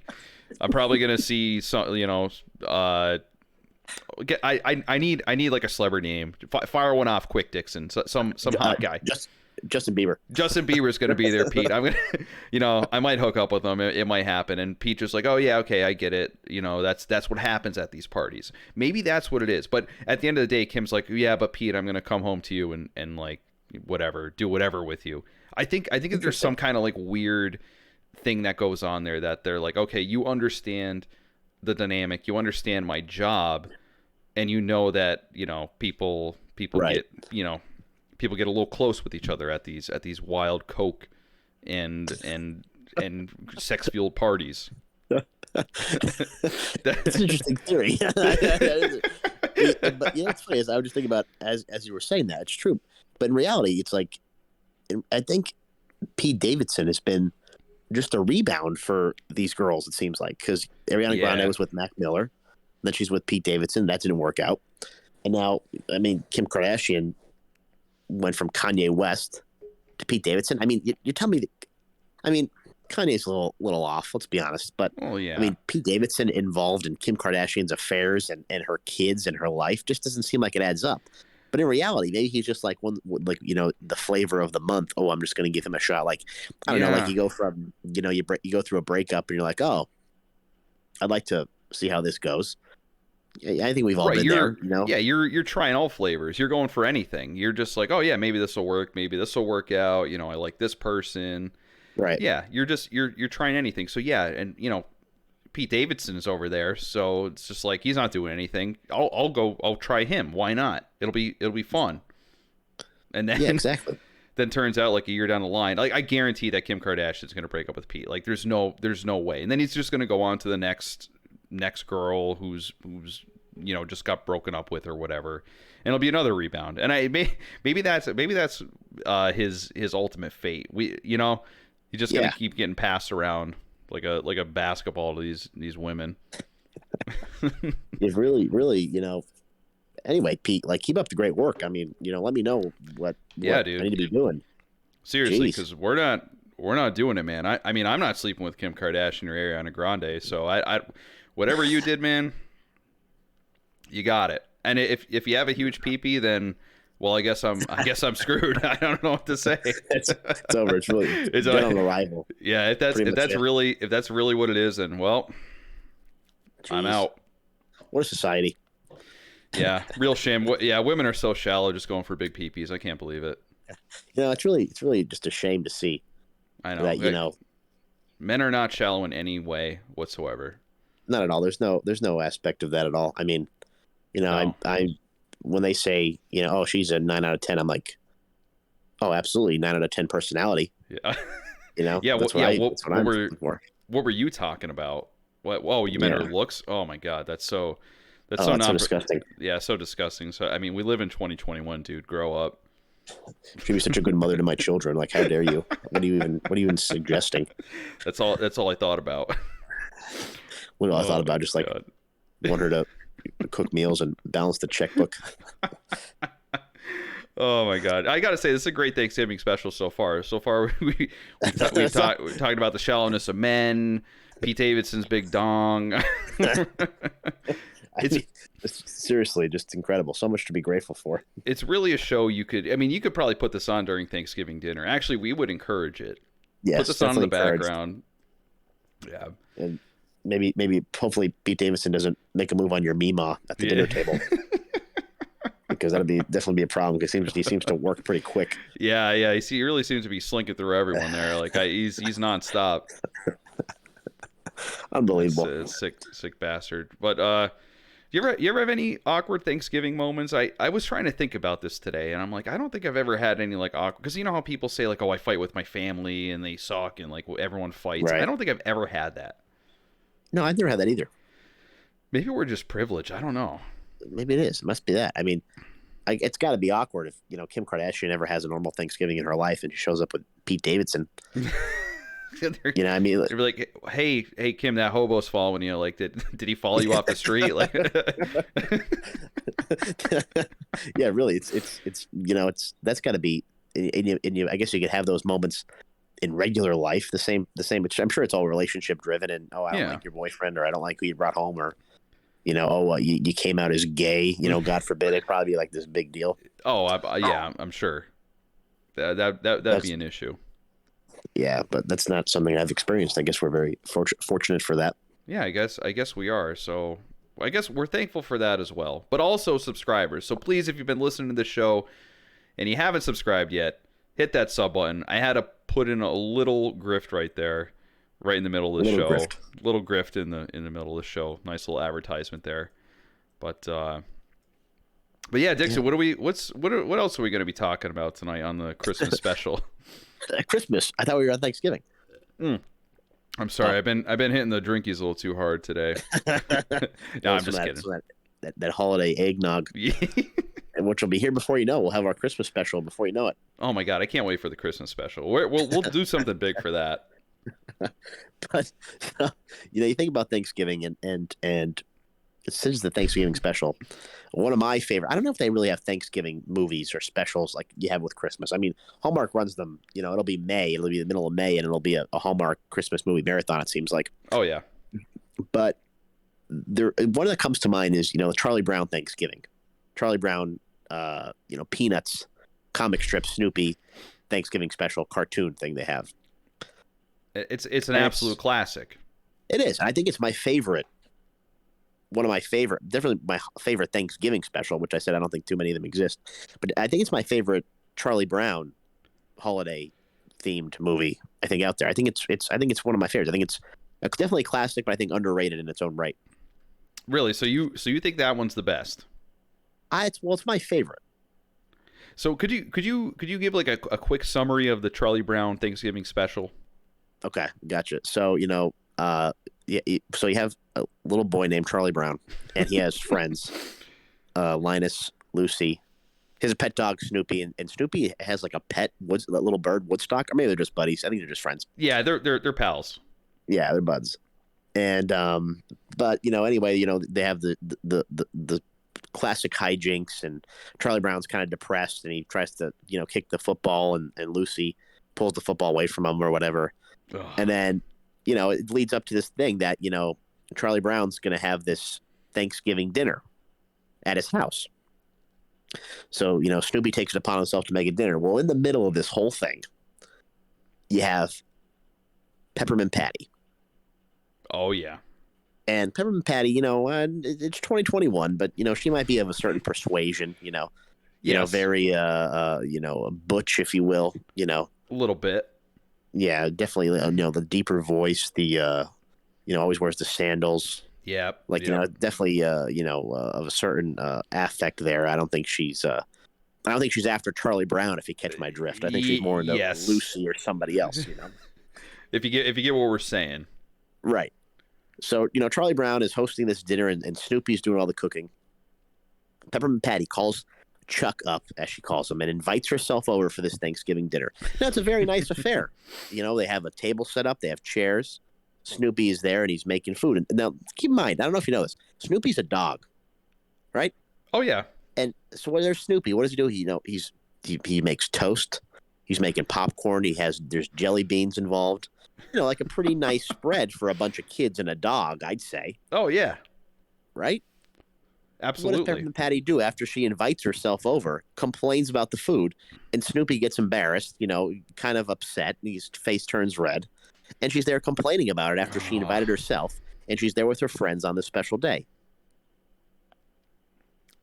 I'm probably gonna see some I need like a celebrity name. Fire one off quick, Dixon. Some hot guy. Justin Bieber. Justin Bieber's going to be there, Pete. I'm gonna, I might hook up with him. It might happen. And Pete just like, oh yeah, okay, I get it. That's what happens at these parties. Maybe that's what it is. But at the end of the day, Kim's like, yeah, but Pete, I'm gonna come home to you and like whatever, do whatever with you. I think that there's some kind of like weird thing that goes on there that they're like, okay, you understand the dynamic, you understand my job, and that people right. get people get a little close with each other at these wild coke and sex fueled parties. That's an interesting theory. But it's funny, as I was just thinking about as you were saying that, it's true. But in reality, it's like I think Pete Davidson has been just a rebound for these girls, it seems like, because Ariana Grande was with Mac Miller, then she's with Pete Davidson. That didn't work out. And now, I mean, Kim Kardashian went from Kanye West to Pete Davidson. I mean, you tell me Kanye's a little off, let's be honest. But, yeah. I mean, Pete Davidson involved in Kim Kardashian's affairs and her kids and her life just doesn't seem like it adds up. But in reality, maybe he's just like the flavor of the month. Oh, I'm just going to give him a shot. Like, I don't know, like you go from, you go through a breakup and you're like, oh, I'd like to see how this goes. I think we've all been there. Yeah, you're trying all flavors. You're going for anything. You're just like, oh yeah, maybe this will work. Maybe this will work out. I like this person. Right. Yeah, you're trying anything. So yeah, and Pete Davidson is over there, so it's just like he's not doing anything. I'll try him. Why not? It'll be fun. And then exactly. Then turns out like a year down the line, like I guarantee that Kim Kardashian is going to break up with Pete. Like there's no way. And then he's just going to go on to the next girl who's just got broken up with or whatever, and it'll be another rebound. And maybe that's his ultimate fate. He's just gonna keep getting passed around like a basketball to these women. It's really anyway, Pete, like keep up the great work. I mean, let me know what dude, I need to be doing. Seriously, because we're not doing it, man. I mean, I'm not sleeping with Kim Kardashian or Ariana Grande, so I whatever you did, man, you got it. And if you have a huge pee-pee, then well, I guess I'm screwed. I don't know what to say. It's over. It's really it's on arrival. Yeah, if that's really what it is, then well, jeez. I'm out. What a society. Yeah, real shame. Yeah, women are so shallow, just going for big pee-pees. I can't believe it. It's really just a shame to see. I know that men are not shallow in any way whatsoever. Not at all. There's no aspect of that at all. I mean, no. I when they say, oh, she's a 9 out of 10, I'm like, oh, absolutely 9 out of 10 personality. Yeah. Yeah. That's what I'm looking for. What were you talking about? What? Whoa, you meant her looks? Oh my God, that's so so disgusting. Yeah, so disgusting. So I mean, we live in 2021, dude. Grow up. She'd be such a good mother to my children. Like, how dare you? What are you even suggesting? That's all I thought about. What I thought about, just like want her to cook meals and balance the checkbook. Oh my God! I gotta say, this is a great Thanksgiving special so far. So far, we've talked about the shallowness of men, Pete Davidson's big dong. I it's mean, seriously, just incredible. So much to be grateful for. it's really a show you could. I mean, you could probably put this on during Thanksgiving dinner. Actually, we would encourage it. Yes, Put this on in the definitely encouraged. background. Yeah. And maybe, hopefully, Pete Davidson doesn't make a move on your Mima at the dinner table, because that'd definitely be a problem. Because he seems to work pretty quick. Yeah, yeah. He really seems to be slinking through everyone there. Like he's nonstop. Unbelievable. It's a sick bastard. But you ever have any awkward Thanksgiving moments? I was trying to think about this today, and I'm like, I don't think I've ever had any like awkward, because you know how people say like, oh, I fight with my family and they suck and like everyone fights. Right. I don't think I've ever had that. No, I've never had that either. Maybe we're just privileged. I don't know. Maybe it is. It must be that. I mean, it's got to be awkward if Kim Kardashian ever has a normal Thanksgiving in her life and she shows up with Pete Davidson. I mean, they'd be like, hey Kim, that hobo's following you. Like, did he follow you off the street? Like, yeah, really, it's that's got to be. I guess you could have those moments in regular life, the same. Which I'm sure it's all relationship driven, and I don't like your boyfriend, or I don't like who you brought home, or you came out as gay. God forbid, it'd probably be like this big deal. Oh, yeah, I'm sure that'd be an issue. Yeah, but that's not something I've experienced. I guess we're very fortunate for that. Yeah, I guess we are. So I guess we're thankful for that as well. But also subscribers. So please, if you've been listening to this show and you haven't subscribed yet, hit that sub button. I had to put in a little grift right there, right in the middle of the show. Little grift in the middle of the show. Nice little advertisement there. But yeah, Dixon, what else are we going to be talking about tonight on the Christmas special? Christmas. I thought we were on Thanksgiving. I'm sorry. I've been hitting the drinkies a little too hard today. No, I'm just kidding. That holiday eggnog, which will be here before you know. We'll have our Christmas special before you know it. Oh my God, I can't wait for the Christmas special. We'll do something big for that. But you think about Thanksgiving and since the Thanksgiving special, one of my favorite. I don't know if they really have Thanksgiving movies or specials like you have with Christmas. I mean, Hallmark runs them. It'll be May. It'll be the middle of May, and it'll be a Hallmark Christmas movie marathon. It seems like. Oh yeah. But one that comes to mind is the Charlie Brown Thanksgiving. Charlie Brown, Peanuts, comic strip, Snoopy, Thanksgiving special cartoon thing they have. It's an absolute classic. It is. I think it's my favorite. Definitely my favorite Thanksgiving special, which I said I don't think too many of them exist. But I think it's my favorite Charlie Brown holiday themed movie I think out there. I think it's one of my favorites. I think it's definitely classic, but I think underrated in its own right. Really? So you think that one's the best? It's my favorite. So could you give like a quick summary of the Charlie Brown Thanksgiving special? Okay, gotcha. So so you have a little boy named Charlie Brown, and he has friends, Linus, Lucy. He has a pet dog, Snoopy, and Snoopy has like a pet that little bird, Woodstock, or maybe they're just buddies. I think they're just friends. Yeah, they're pals. Yeah, they're buds. And but anyway, they have the classic hijinks, and Charlie Brown's kind of depressed, and he tries to kick the football, and Lucy pulls the football away from him or whatever. Ugh. And then it leads up to this thing that Charlie Brown's going to have this Thanksgiving dinner at his house. So Snoopy takes it upon himself to make a dinner. Well, in the middle of this whole thing, you have Peppermint Patty. Oh yeah. And Peppermint Patty, it's 2021, but she might be of a certain persuasion, Yes. Very butch, if you will, A little bit. Yeah, definitely. The deeper voice, the always wears the sandals. Yeah. Definitely of a certain affect there. I don't think she's after Charlie Brown, if you catch my drift. I think she's more into Lucy or somebody else, if you get what we're saying. Right. So, Charlie Brown is hosting this dinner, and Snoopy's doing all the cooking. Peppermint Patty calls Chuck up, as she calls him, and invites herself over for this Thanksgiving dinner. Now, it's a very nice affair. They have a table set up. They have chairs. Snoopy is there, and he's making food. And now, keep in mind, I don't know if you know this, Snoopy's a dog, right? Oh, yeah. And so when there's Snoopy, what does he do? He's he makes toast. He's making popcorn. There's jelly beans involved. Like a pretty nice spread for a bunch of kids and a dog, I'd say. Oh yeah, right? absolutely. What does Peppermint Patty do after she invites herself over, complains about the food, and Snoopy gets embarrassed, kind of upset, and his face turns red, and she's there complaining about it after she invited herself, and she's there with her friends on this special day.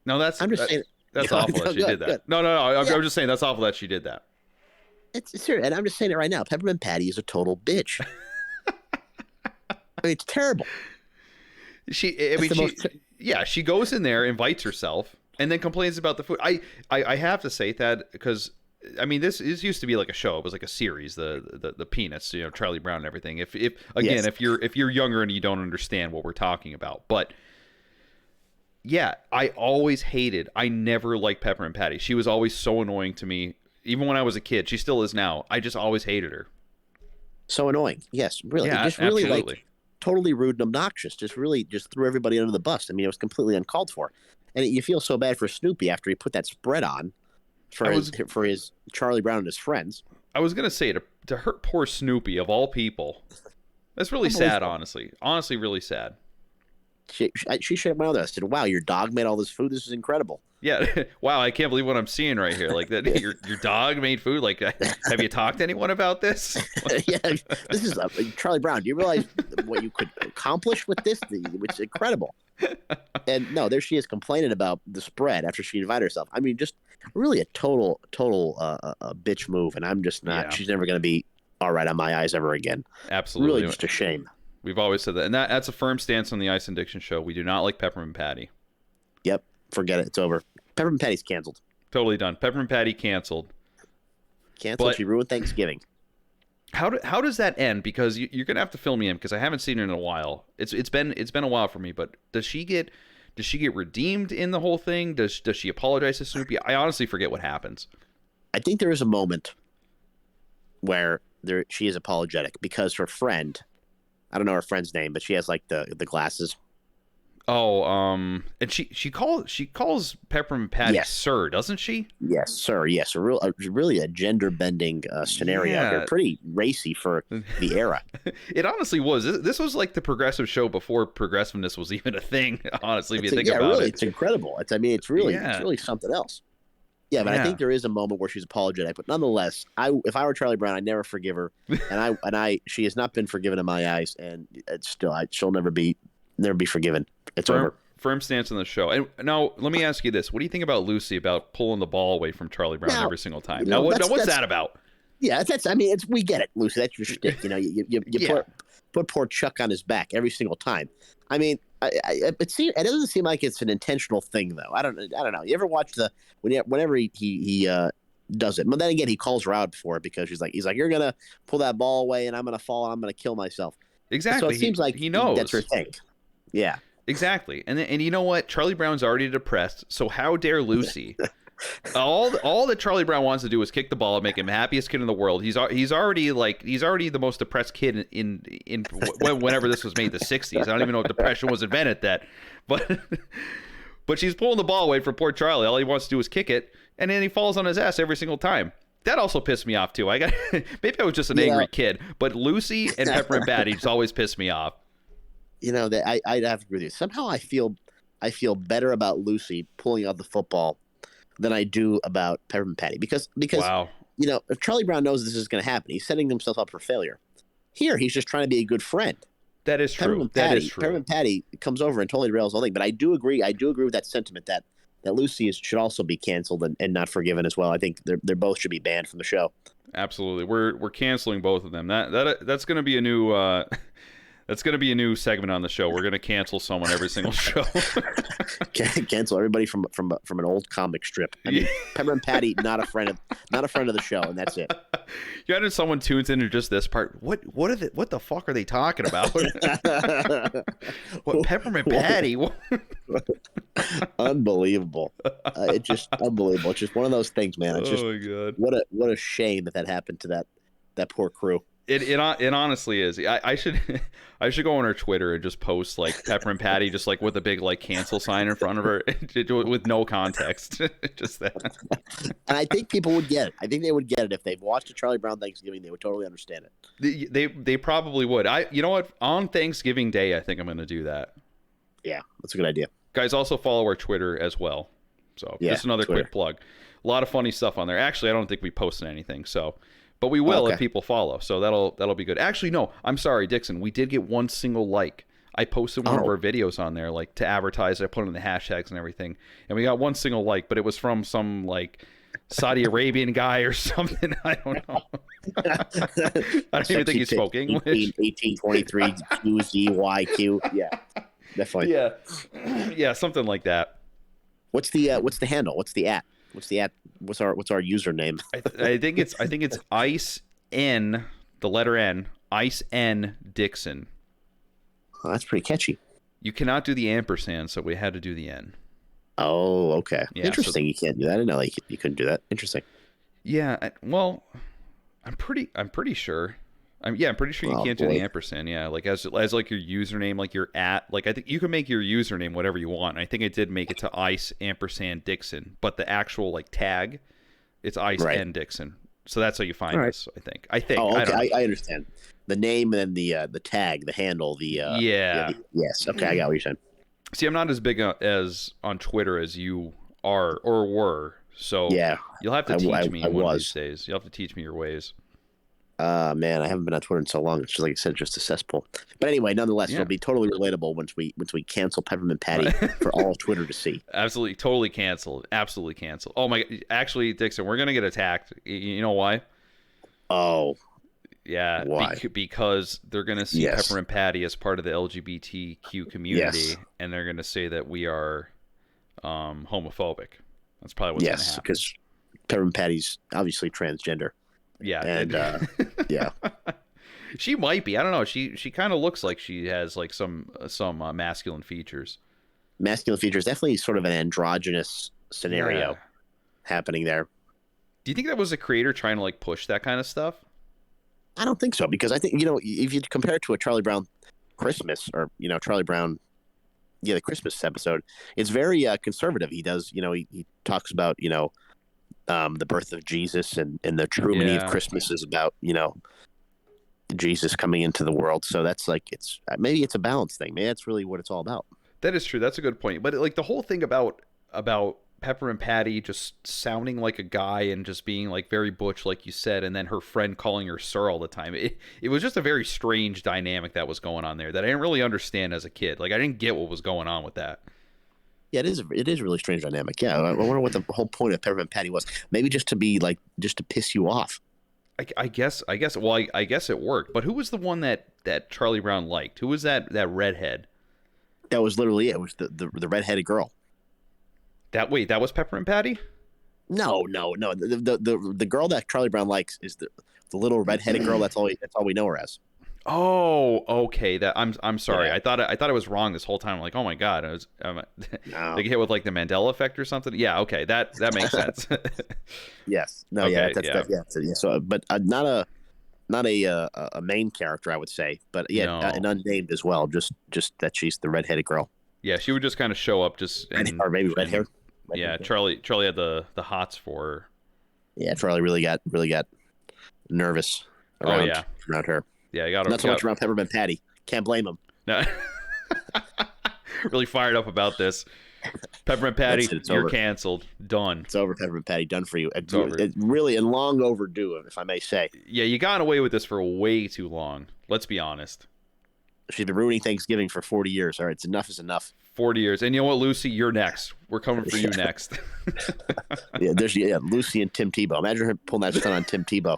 No, I'm just saying that's awful that she did that. Good. No. I'm just saying that's awful that she did that. It's serious, and I'm just saying it right now. Peppermint Patty is a total bitch. It's terrible. She goes in there, invites herself, and then complains about the food. I have to say that because this used to be like a show. It was like a series, the Peanuts, Charlie Brown and everything. If you're younger and you don't understand what we're talking about, but yeah, I never liked Peppermint Patty. She was always so annoying to me, even when I was a kid. She still is now. I just always hated her. So annoying. Yes, really. Yeah, just really absolutely. Totally rude and obnoxious. Just threw everybody under the bus. It was completely uncalled for. And you feel so bad for Snoopy after he put that spread on for his Charlie Brown and his friends. I was gonna say to hurt poor Snoopy of all people. That's really sad, honestly. Honestly, really sad. She should have went out there and said, "Wow, your dog made all this food. This is incredible." Yeah. Wow, I can't believe what I'm seeing right here. Like that, your dog made food. Like, have you talked to anyone about this? Yeah, this is Charlie Brown. Do you realize what you could accomplish with this? It's incredible. And no, there she is complaining about the spread after she invited herself. Just really a total bitch move. And I'm just not. Yeah. She's never going to be all right on my eyes ever again. Absolutely, really just a shame. We've always said that, and that's a firm stance on the Ice and Dixon show. We do not like Peppermint Patty. Yep, forget it. It's over. Peppermint Patty's canceled. Totally done. Peppermint Patty canceled. Canceled. She ruined Thanksgiving. How does that end? Because you're gonna have to fill me in because I haven't seen her in a while. It's been a while for me. But does she get redeemed in the whole thing? Does she apologize to Snoopy? I honestly forget what happens. I think there is a moment where she is apologetic because her friend. I don't know her friend's name, but she has like the glasses. Oh, and she calls Peppermint Patty sir, doesn't she? Yes, sir. Yes, really a gender bending scenario. Yeah. Here. Pretty racy for the era. It honestly was. This was like the progressive show before progressiveness was even a thing. Honestly, if you think about it, it's incredible. It's really something else. Yeah, but I think there is a moment where she's apologetic. But nonetheless, if I were Charlie Brown, I'd never forgive her. And she has not been forgiven in my eyes, and it's still she'll never be forgiven. It's over. Firm stance on the show. And now let me ask you this: what do you think about Lucy about pulling the ball away from Charlie Brown every single time? What's that about? Yeah, we get it, Lucy. That's your shtick. You put poor Chuck on his back every single time. It doesn't seem like it's an intentional thing, though. I don't know. You ever watch whenever he does it? But then again, he calls her out for it because he's like, you're gonna pull that ball away, and I'm gonna fall, and I'm gonna kill myself. Exactly. So it seems like he knows that's her thing. Yeah. Exactly. And you know what? Charlie Brown's already depressed. So how dare Lucy? all that Charlie Brown wants to do is kick the ball and make him the happiest kid in the world. He's already the most depressed kid in whenever this was made, the 60s. I don't even know if depression was invented that. But she's pulling the ball away from poor Charlie. All he wants to do is kick it, and then he falls on his ass every single time. That also pissed me off too. Maybe I was just an angry kid, but Lucy and Peppermint Patty just always pissed me off. That I'd have to agree with you. Somehow I feel better about Lucy pulling out the football than I do about Peppermint Patty because wow. If Charlie Brown knows this is going to happen, he's setting himself up for failure. Here, he's just trying to be a good friend. That is true. Peppermint Patty comes over and totally derails the whole thing. But I do agree with that sentiment that Lucy should also be canceled and not forgiven as well. I think they both should be banned from the show. Absolutely, we're canceling both of them. That's going to be a new. That's going to be a new segment on the show. We're going to cancel someone every single show. Cancel everybody from an old comic strip. Peppermint Patty, not a friend of the show, and that's it. You imagine someone tunes into just this part. What the fuck are they talking about? What Peppermint Patty? Unbelievable. It's just unbelievable. It's just one of those things, man. It's just my God. What a shame that happened to that poor crew. It honestly is. I should I should go on her Twitter and just post like Peppermint Patty just like with a big like cancel sign in front of her with no context. Just that. And I think people would get it. I think they would get it if they've watched a Charlie Brown Thanksgiving. They would totally understand it. They probably would. You know what? On Thanksgiving Day, I think I'm going to do that. Yeah, that's a good idea. Guys, also follow our Twitter as well. So Yeah, just another Twitter. quick plug. A lot of funny stuff on there. Actually, I don't think we posted anything. So, but we will if people follow. So that'll be good. Actually, no, I'm sorry, Dixon. We did get one single like. I posted one of our videos on there, like to advertise. I put in the hashtags and everything, and we got one single like, but it was from some like Saudi Arabian guy or something. I don't know. I don't even think he spoke English. 1823 QZYQ. Yeah, definitely. Yeah, something like that. What's the handle? What's the at? What's our username? I think it's Ice N, the letter N, Ice N Dixon. Oh, that's pretty catchy. You cannot do the ampersand, so we had to do the N. Oh, okay. Yeah, interesting. So, you can't do that. I didn't know you couldn't do that. Interesting. Yeah. Well, I'm pretty sure. I'm pretty sure you can't do the ampersand. Yeah, like as like your username, like your at, like I think you can make your username whatever you want. I think I did make it to Ice ampersand Dixon, but the actual like tag, it's Ice N Dixon. So that's how you find us. I think. Oh, okay. I understand. The name and then the tag, the handle, yes. Okay, I got what you're saying. See, I'm not as big as on Twitter as you are or were. So yeah, you'll have to teach me one of these days. You'll have to teach me your ways. Man, I haven't been on Twitter in so long. It's just like I said, just a cesspool. But anyway, nonetheless, it'll be totally relatable once we cancel Peppermint Patty for all of Twitter to see. Absolutely, totally canceled. Absolutely canceled. Oh my! Actually, Dixon, we're gonna get attacked. You know why? Oh. Yeah, why? Because they're going to see Peppermint Patty as part of the LGBTQ community, and they're going to say that we are homophobic. That's probably what's going to happen. Because Peppermint Patty's obviously transgender. Yeah, and yeah, she might be. I don't know. She kind of looks like she has like some masculine features. Masculine features, definitely sort of an androgynous scenario happening there. Do you think that was the creator trying to like push that kind of stuff? I don't think so, because I think, if you compare it to a Charlie Brown Christmas or, Charlie Brown, the Christmas episode, it's very conservative. He does, he talks about, the birth of Jesus and the true meaning of Christmas is about, Jesus coming into the world. So that's like, maybe it's a balance thing. Maybe that's really what it's all about. That is true. That's a good point. But like the whole thing about Peppermint Patty just sounding like a guy and just being like very butch, like you said, and then her friend calling her sir all the time. It was just a very strange dynamic that was going on there that I didn't really understand as a kid. Like I didn't get what was going on with that. Yeah, it is a really strange dynamic. Yeah, I wonder what the whole point of Peppermint Patty was. Maybe just to be like, just to piss you off. I guess. Well, I guess it worked. But who was the one that Charlie Brown liked? Who was that redhead? That was literally it. It was the redheaded girl. That was Peppermint Patty? No. The girl that Charlie Brown likes is the little redheaded girl. That's all we know her as. Oh, okay. I'm sorry. Yeah. I thought I was wrong this whole time. Like, oh my god, they get hit with like the Mandela effect or something. Yeah, okay, that makes sense. Yes. No. Okay, yeah. So, but not a main character, I would say, but an unnamed as well. Just that she's the redheaded girl. Yeah, she would just kind of show up, or maybe red hair. Yeah, Charlie had the hots for her. Yeah, Charlie really got nervous around her. Yeah, I got not so much around Peppermint Patty. Can't blame him. No. Really fired up about this. Peppermint Patty, you're canceled. Done. It's over, Peppermint Patty. Done for you. It's really and long overdue, if I may say. Yeah, you got away with this for way too long. Let's be honest. She's been ruining Thanksgiving for 40 years. All right, enough is enough. 40 years. And you know what, Lucy? You're next. We're coming for you next. There's Lucy and Tim Tebow. Imagine her pulling that stunt on Tim Tebow.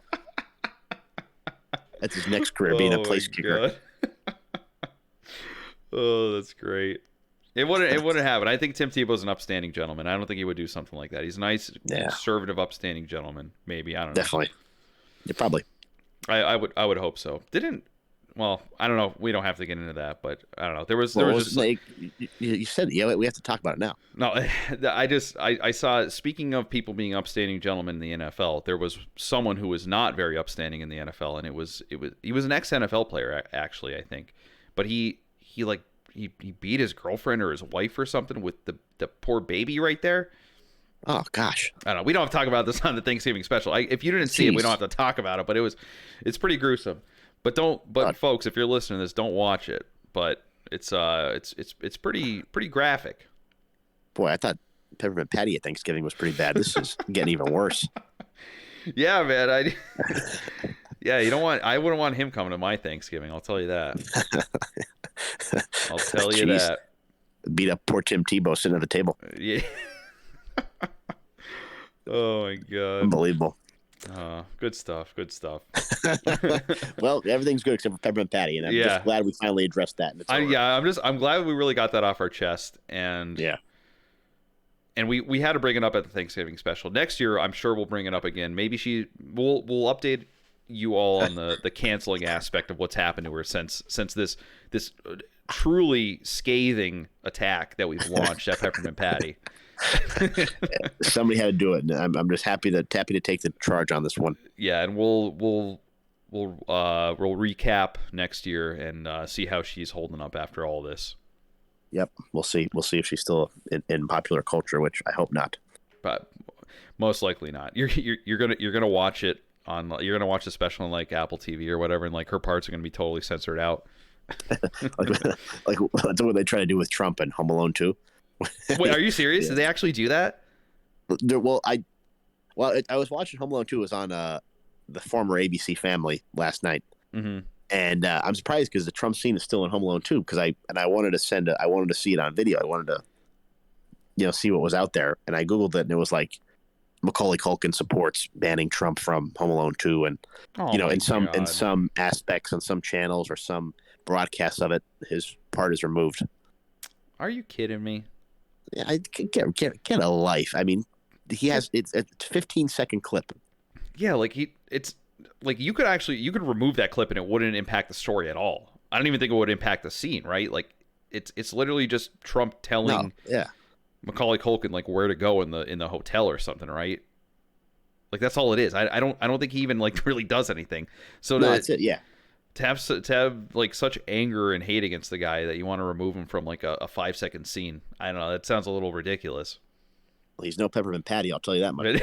That's his next career, being a place kicker. Oh, that's great. It wouldn't happen. I think Tim Tebow's an upstanding gentleman. I don't think he would do something like that. He's a nice, conservative, upstanding gentleman. Maybe, I don't know. Definitely. Yeah, probably. I would hope so. well, I don't know. We don't have to get into that, but I don't know. There was just like you said. Yeah, we have to talk about it now. no. I saw. Speaking of people being upstanding gentlemen in the NFL, there was someone who was not very upstanding in the NFL, and he was an ex NFL player actually, I think, but he beat his girlfriend or his wife or something with the poor baby right there. Oh gosh, I don't know. We don't have to talk about this on the Thanksgiving special. If you didn't see it, we don't have to talk about it. But it's pretty gruesome. But folks, if you're listening to this, don't watch it. But it's pretty graphic. Boy, I thought Peppermint Patty at Thanksgiving was pretty bad. This is getting even worse. Yeah, man. Yeah, I wouldn't want him coming to my Thanksgiving. I'll tell you that. I'll tell you that. Beat up poor Tim Tebow sitting at the table. Yeah. Oh my god. Unbelievable. Good stuff. Well, everything's good except for Peppermint Patty, and I'm just glad we finally addressed that. I'm glad we really got that off our chest, and we had to bring it up at the Thanksgiving special. Next year, I'm sure we'll bring it up again. Maybe we'll update you all on the canceling aspect of what's happened to her since this truly scathing attack that we've launched at Peppermint Patty. Somebody had to do it, and I'm just happy to take the charge on this one. Yeah, and we'll recap next year and see how she's holding up after all this. Yep, we'll see if she's still in popular culture, which I hope not. But most likely not. You're gonna watch it on. You're gonna watch the special on like Apple TV or whatever, and like her parts are gonna be totally censored out. like that's what they try to do with Trump and Home Alone 2. Wait, are you serious? Yeah. Did they actually do that? Well, I was watching Home Alone 2. It was on the former ABC Family last night, and I'm surprised because the Trump scene is still in Home Alone 2 because I wanted to see it on video. I wanted to see what was out there, and I googled it, and it was like Macaulay Culkin supports banning Trump from Home Alone 2, and in some aspects on some channels or some broadcasts of it, his part is removed. Are you kidding me? Yeah, I get a life. I mean, it's a 15-second clip. Yeah, it's like you could remove that clip and it wouldn't impact the story at all. I don't even think it would impact the scene, right? Like it's literally just Trump telling Macaulay Culkin like where to go in the hotel or something, right? Like that's all it is. I don't think he even like really does anything. So that's it. Yeah. To have like such anger and hate against the guy that you want to remove him from like a 5-second scene. I don't know. That sounds a little ridiculous. Well, he's no Peppermint Patty. I'll tell you that much.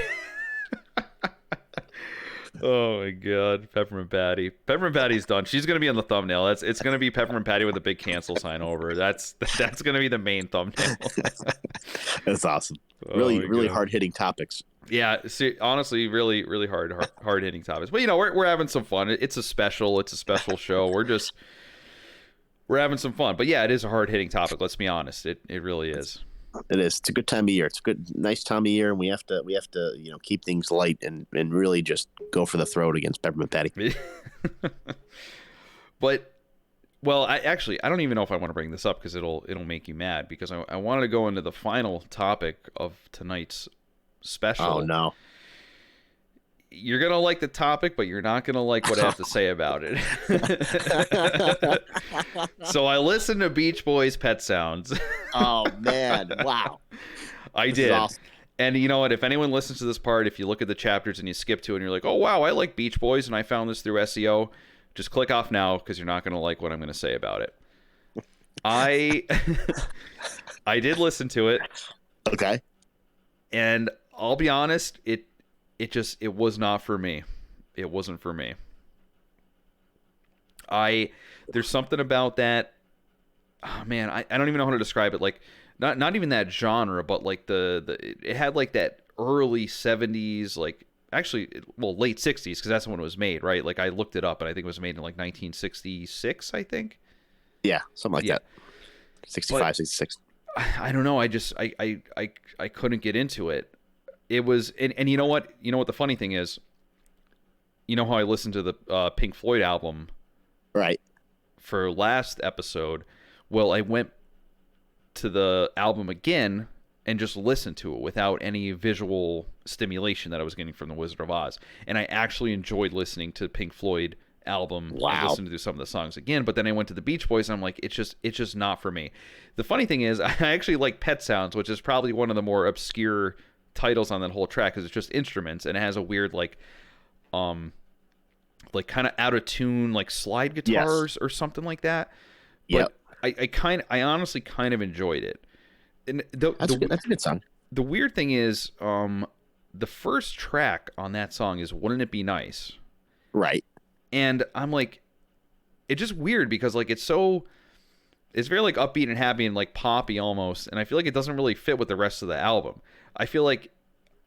Oh my God. Peppermint Patty. Peppermint Patty's done. She's going to be on the thumbnail. It's going to be Peppermint Patty with a big cancel sign over. That's going to be the main thumbnail. That's awesome. Really hard hitting topics. Yeah, see, honestly, really, really hard hitting topics. But we're having some fun. It's a special show. We're having some fun. But yeah, it is a hard hitting topic. Let's be honest. It really is. It is. It's a good time of year. It's a nice time of year, and we have to keep things light and really just go for the throat against Peppermint Patty. But I don't even know if I want to bring this up because it'll make you mad because I wanted to go into the final topic of tonight's special. Oh no. You're going to like the topic, but you're not going to like what I have to say about it. So I listened to Beach Boys' Pet Sounds. Oh, man. Wow. I did. Awesome. And you know what? If anyone listens to this part, if you look at the chapters and you skip to it and you're like, oh, wow, I like Beach Boys and I found this through SEO, just click off now because you're not going to like what I'm going to say about it. I did listen to it. Okay. And I'll be honest, it was not for me. It wasn't for me. There's something about that. Oh man, I don't even know how to describe it. Like not even that genre, but like it had like that early 70s, like actually, well, late 60s because that's when it was made, right? Like I looked it up and I think it was made in like 1966, I think. Yeah, something like that. 65, but 66. I don't know. I couldn't get into it. It was, and you know what? You know what the funny thing is? You know how I listened to the Pink Floyd album, right? For last episode. Well, I went to the album again and just listened to it without any visual stimulation that I was getting from The Wizard of Oz, and I actually enjoyed listening to Pink Floyd album and Wow. listened to some of the songs again. But then I went to the Beach Boys, and I'm like, it's just not for me. The funny thing is, I actually like Pet Sounds, which is probably one of the more obscure titles on that whole track, because it's just instruments and it has a weird like kind of out of tune like slide guitars or something like that. But I honestly kind of enjoyed it. And That's a good song. the weird thing is, the first track on that song is "Wouldn't It Be Nice," Right. and I'm like, it's just weird because like it's very like upbeat and happy and like poppy almost, and I feel like it doesn't really fit with the rest of the album. I feel like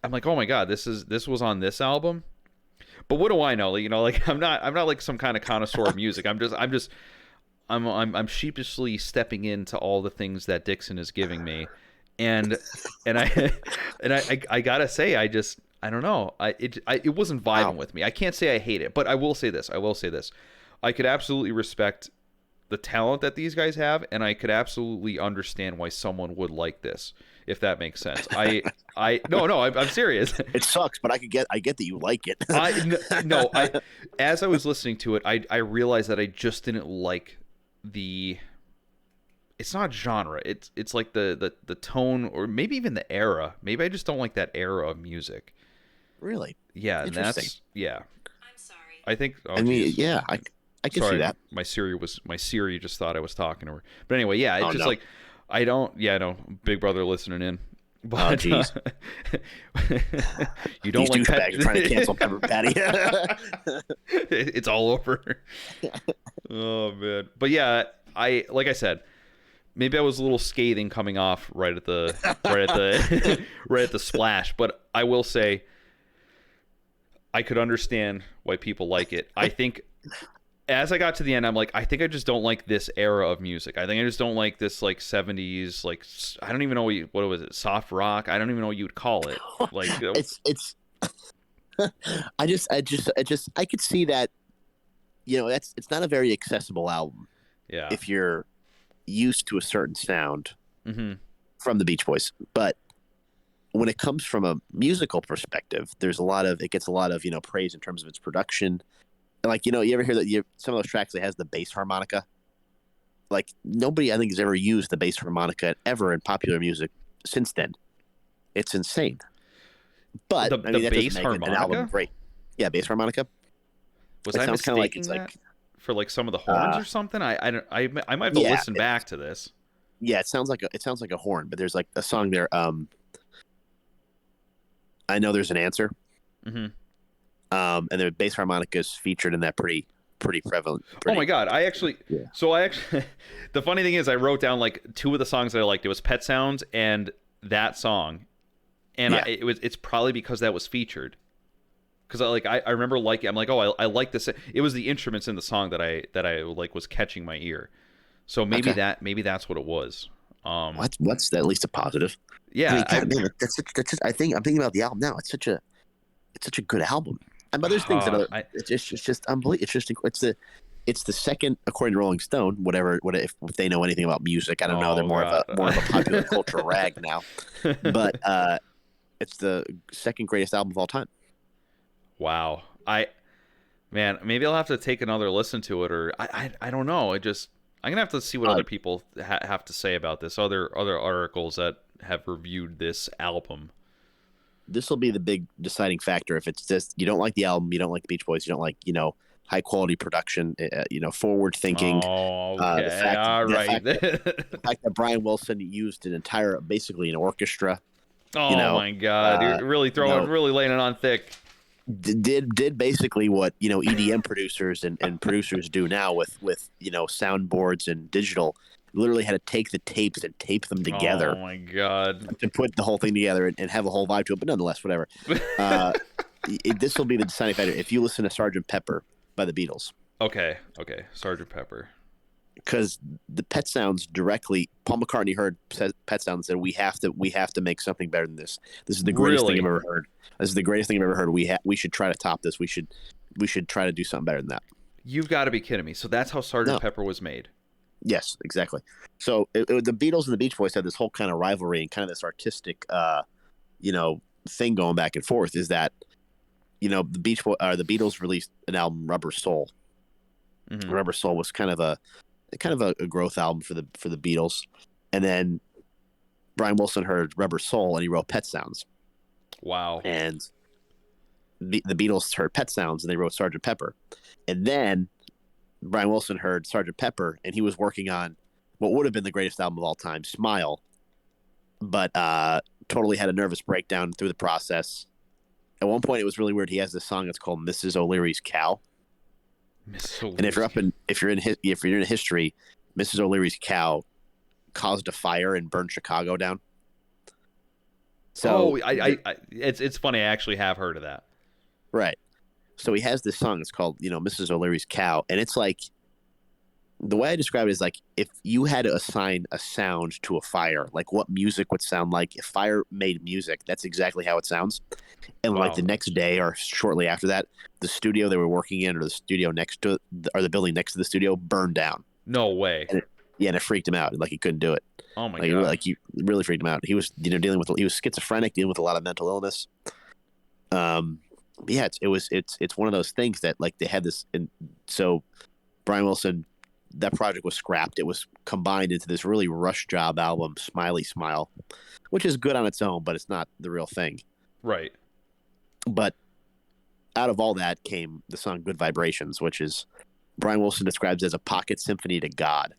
I'm like, oh my god, this was on this album. But what do I know? Like, like I'm not like some kind of connoisseur of music. I'm sheepishly stepping into all the things that Dixon is giving me, and I gotta say, I don't know. It wasn't vibing with me. I can't say I hate it, but I will say this. I could absolutely respect the talent that these guys have, and I could absolutely understand why someone would like this, if that makes sense. I'm serious. It sucks, but I get that you like it. As I was listening to it, I realized that I just didn't like it's not genre. It's like the tone, or maybe even the era. Maybe I just don't like that era of music. Really? Yeah, and that's I'm sorry. I think. Oh, I mean, geez. yeah, I can see that. My Siri just thought I was talking to her. But anyway, yeah, it's just no. like I don't. Yeah, no, Big Brother listening in. But, jeez. You don't These like douchebags trying to cancel Peppermint Patty. It's all over. Oh man, but yeah, like I said, maybe I was a little scathing coming off right at the right at the splash. But I will say, I could understand why people like it. I think as I got to the end, I'm like, I think I just don't like this era of music. I think I just don't like this like 70s, like I don't even know what was it, soft rock. I don't even know what you would call it. Like it's. I could see that. It's not a very accessible album. Yeah. If you're used to a certain sound from the Beach Boys, but when it comes from a musical perspective, it gets a lot of praise in terms of its production. Like, you ever hear that some of those tracks that has the bass harmonica? Like, nobody, I think, has ever used the bass harmonica ever in popular music since then. It's insane. But the that bass doesn't make an album harmonica? great. Yeah, bass harmonica. Was I mistaking that for like some of the horns or something? I might have to listen back to this. Yeah, it sounds like a horn, but there's like a song there. I Know There's an Answer. Mm-hmm. And the bass harmonica is featured in that pretty prevalent. Oh my god! The funny thing is, I wrote down like two of the songs that I liked. It was Pet Sounds and that song, and it's probably because that was featured. Because I remember liking. I'm like, oh, I like this. It was the instruments in the song that I like was catching my ear. So maybe that's what it was. What's at least a positive. Yeah, I think I'm thinking about the album now. It's such a good album. And but there's things that it's just unbelievable. It's the second, according to Rolling Stone. Whatever if they know anything about music, I don't know. They're more of a popular culture rag now. But it's the second greatest album of all time. Wow. Maybe I'll have to take another listen to it, or I don't know. I'm gonna have to see what other people have to say about this. Other articles that have reviewed this album. This will be the big deciding factor. If it's just you don't like the album, you don't like the Beach Boys, you don't like high quality production, forward thinking. Oh, okay. The fact that Brian Wilson used basically an orchestra. Oh my God! You're really really laying it on thick. Did basically what EDM producers and producers do now with soundboards and digital. Literally had to take the tapes and tape them together. Oh my God! To put the whole thing together and have a whole vibe to it, but nonetheless, whatever. This will be the deciding factor. If you listen to Sgt. Pepper by the Beatles, okay, Sgt. Pepper, because the Pet Sounds directly. Paul McCartney heard Pet Sounds and said, "We have to make something better than this. This is the greatest thing I've ever heard. This is the greatest thing I've ever heard. We should try to top this. We should try to do something better than that." You've got to be kidding me! So that's how Sgt. Pepper was made. Yes, exactly. So the Beatles and the Beach Boys had this whole kind of rivalry and kind of this artistic, thing going back and forth. Is that, the Beatles released an album, Rubber Soul, Hmm. Rubber Soul was kind of a growth album for the Beatles, and then Brian Wilson heard Rubber Soul and he wrote Pet Sounds, Wow. and the Beatles heard Pet Sounds and they wrote Sgt. Pepper, and then Brian Wilson heard Sgt. Pepper and he was working on what would have been the greatest album of all time, Smile, but totally had a nervous breakdown through the process. At one point, it was really weird. He has this song that's called "Mrs. O'Leary's Cow," and if you're in history, Mrs. O'Leary's cow caused a fire and burned Chicago down. So, it's funny. I actually have heard of that. right. So he has this song. It's called Mrs. O'Leary's Cow, and it's like the way I describe it is like if you had to assign a sound to a fire, like what music would sound like if fire made music. That's exactly how it sounds. And Wow. like the next day or shortly after that, the studio they were working in, or the studio next to, or the building next to the studio, burned down. No way. And it freaked him out. Like he couldn't do it. Oh my God! Like he really freaked him out. He was he was schizophrenic, dealing with a lot of mental illness. Yeah, it's one of those things that like they had this, and so Brian Wilson, that project was scrapped. It was combined into this really rush job album, Smiley Smile, which is good on its own, but it's not the real thing. Right. But out of all that came the song Good Vibrations, which is Brian Wilson describes as a pocket symphony to God.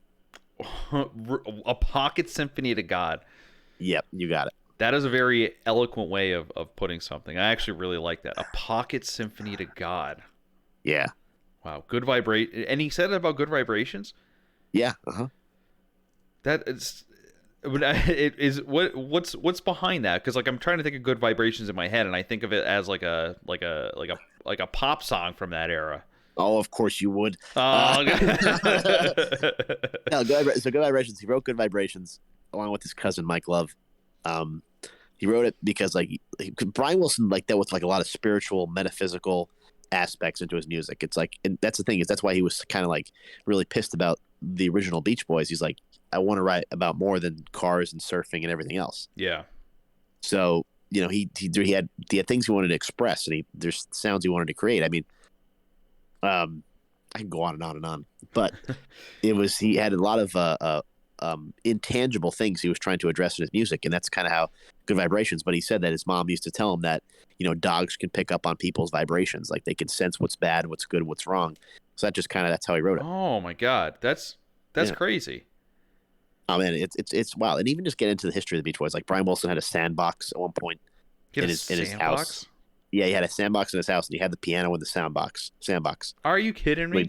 A pocket symphony to God. Yep, you got it. That is a very eloquent way of putting something. I actually really like that. A pocket symphony to God. Yeah. Wow. Good vibrate. And he said it about Good Vibrations? Yeah. Uh-huh. That is... It is what's behind that? Because like I'm trying to think of Good Vibrations in my head, and I think of it as like a pop song from that era. Oh, of course you would. Oh, no, Good Vibrations. He wrote Good Vibrations along with his cousin Mike Love. He wrote it because Brian Wilson dealt with like a lot of spiritual, metaphysical aspects into his music. It's like, and that's the thing, is that's why he was kind of like really pissed about the original Beach Boys. He's like, I want to write about more than cars and surfing and everything else. Yeah. So he had things he wanted to express, and there's sounds he wanted to create. I mean, I can go on and on and on, but he had a lot of intangible things he was trying to address in his music, and that's kind of how Good Vibrations. But he said that his mom used to tell him that dogs can pick up on people's vibrations, like they can sense what's bad, what's good, what's wrong. So that's how he wrote it. Oh my God, that's crazy. Oh man, it's wild. And even just get into the history of the Beach Boys. Like Brian Wilson had a sandbox at one point in his house. Yeah, he had a sandbox in his house, and he had the piano in the sandbox. Are you kidding me?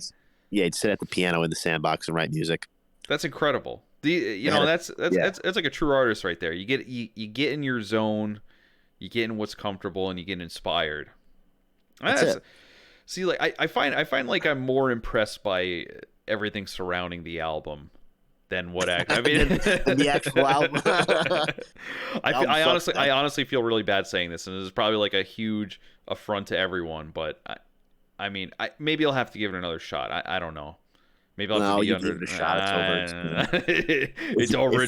He'd sit at the piano in the sandbox and write music. That's incredible. That's like a true artist right there. You get in your zone, you get in what's comfortable, and you get inspired. That's it. See, like I find like I'm more impressed by everything surrounding the album than what I mean the actual album. I honestly feel really bad saying this, and this is probably like a huge affront to everyone, but I mean, maybe I'll have to give it another shot. I don't know. Maybe I'll have to be under give it a shot. It's over.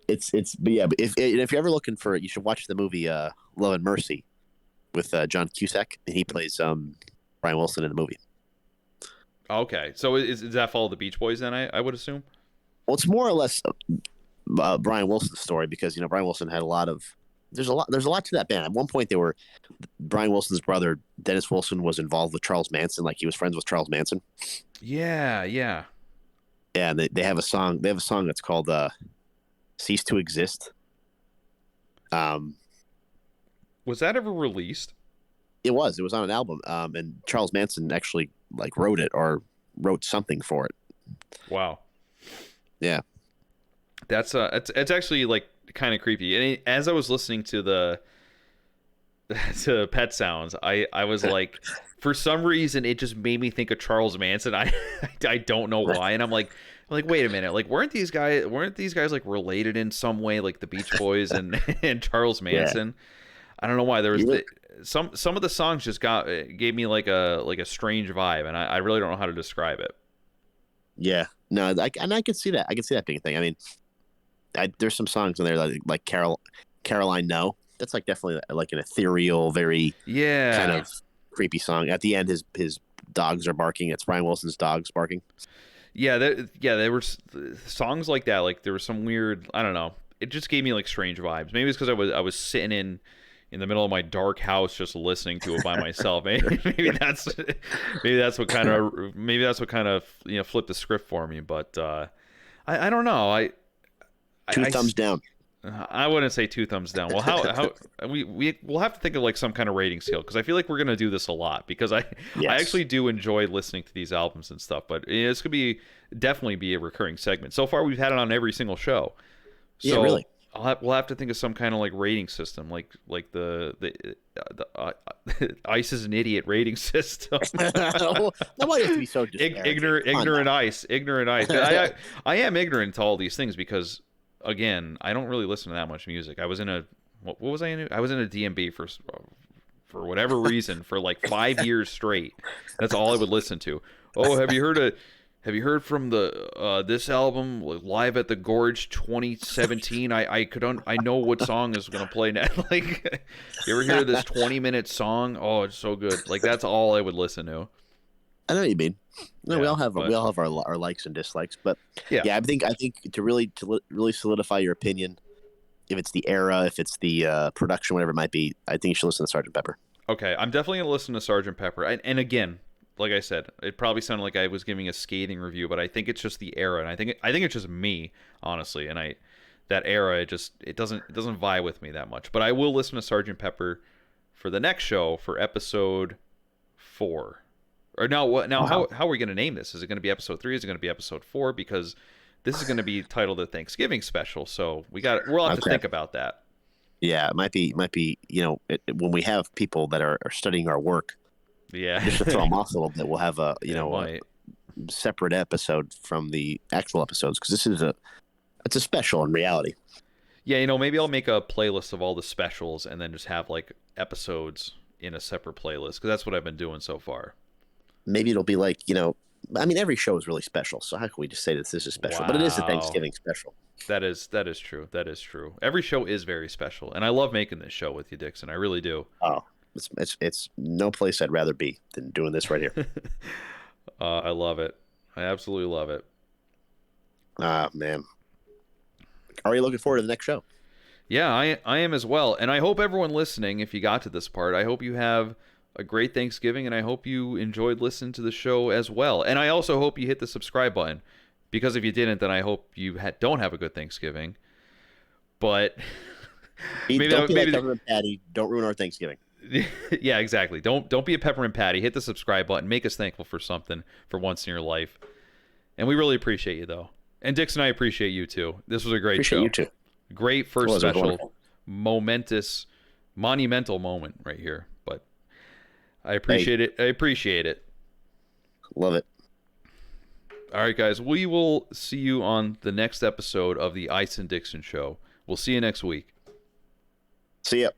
It's but yeah. But if you're ever looking for it, you should watch the movie Love and Mercy with John Cusack, and he plays Brian Wilson in the movie. Okay, so does that follow the Beach Boys then? I would assume. Well, it's more or less Brian Wilson's story, because Brian Wilson had a lot of. There's a lot to that band. At one point, Brian Wilson's brother Dennis Wilson was involved with Charles Manson. Like he was friends with Charles Manson. Yeah. Yeah, and they have a song. They have a song that's called "Cease to Exist." Was that ever released? It was on an album. And Charles Manson actually wrote it, or wrote something for it. Wow. Yeah. That's it's actually like kind of creepy. And as I was listening to to Pet Sounds, I was like, for some reason it just made me think of Charles Manson. I don't know why. And I'm like wait a minute, like weren't these guys like related in some way, like the Beach Boys and Charles Manson? Yeah. I don't know why. There was some of the songs just gave me like a strange vibe, and I really don't know how to describe it. Yeah, no, I could see that. I could see that being a thing. I mean, there's some songs in there like Caroline No. That's definitely like an ethereal, very kind of creepy song. At the end, his dogs are barking. It's Brian Wilson's dogs barking. Yeah, there were songs like that. Like there was some weird, I don't know. It just gave me like strange vibes. Maybe it's because I was sitting in the middle of my dark house just listening to it by myself. Maybe that's what kind of flipped the script for me. But I don't know. Two thumbs down. I wouldn't say two thumbs down. Well, how we'll have to think of like some kind of rating scale, because I feel like we're gonna do this a lot, because I actually do enjoy listening to these albums and stuff. But this could definitely be a recurring segment. So far, we've had it on every single show. So yeah, really. We'll have to think of some kind of like rating system, like the Ice is an idiot rating system. No, why do you have to be so ignorant Ice. I am ignorant to all these things because, again, I don't really listen to that much music. I was in a what was I in? I was in a DMB for whatever reason for like 5 years straight. That's all I would listen to. Oh, have you heard from the this album Live at the Gorge 2017? I know what song is gonna play now. Like, you ever hear this 20-minute song? Oh, it's so good. Like, that's all I would listen to. I know what you mean. No, we all have our likes and dislikes, but I think to really solidify your opinion, if it's the era, if it's the production, whatever it might be, I think you should listen to Sgt. Pepper. Okay, I'm definitely gonna listen to Sgt. Pepper, and again, like I said, it probably sounded like I was giving a scathing review, but I think it's just the era, and I think it's just me, honestly, and that era it doesn't vie with me that much. But I will listen to Sgt. Pepper for the next show, for episode 4. Or now what? Now how are we going to name this? Is it going to be episode 3? Is it going to be episode 4? Because this is going to be titled the Thanksgiving special, so we'll have to think about that. Yeah, it might be. When we have people that are studying our work. Yeah, just to throw them off a little bit, we'll have a separate episode from the actual episodes, because this is it's a special in reality. Yeah, maybe I'll make a playlist of all the specials and then just have like episodes in a separate playlist, because that's what I've been doing so far. Maybe it'll be like, every show is really special, so how can we just say that this is special? Wow. But it is a Thanksgiving special. That is true. That is true. Every show is very special, and I love making this show with you, Dixon. I really do. Oh. It's no place I'd rather be than doing this right here. I love it. I absolutely love it. Man. Are you looking forward to the next show? Yeah, I am as well. And I hope everyone listening, if you got to this part, I hope you have a great Thanksgiving, and I hope you enjoyed listening to the show as well. And I also hope you hit the subscribe button, because if you didn't, then I hope you don't have a good Thanksgiving. But don't be like Peppermint Patty. Don't ruin our Thanksgiving. Yeah, exactly. Don't be a Peppermint Patty. Hit the subscribe button. Make us thankful for something for once in your life. And we really appreciate you, though. And Dixon, I appreciate you too. This was a great show. Appreciate you too. Great first special, monumental moment right here. But I appreciate it. I appreciate it. Love it. All right, guys. We will see you on the next episode of the Ice and Dixon Show. We'll see you next week. See ya.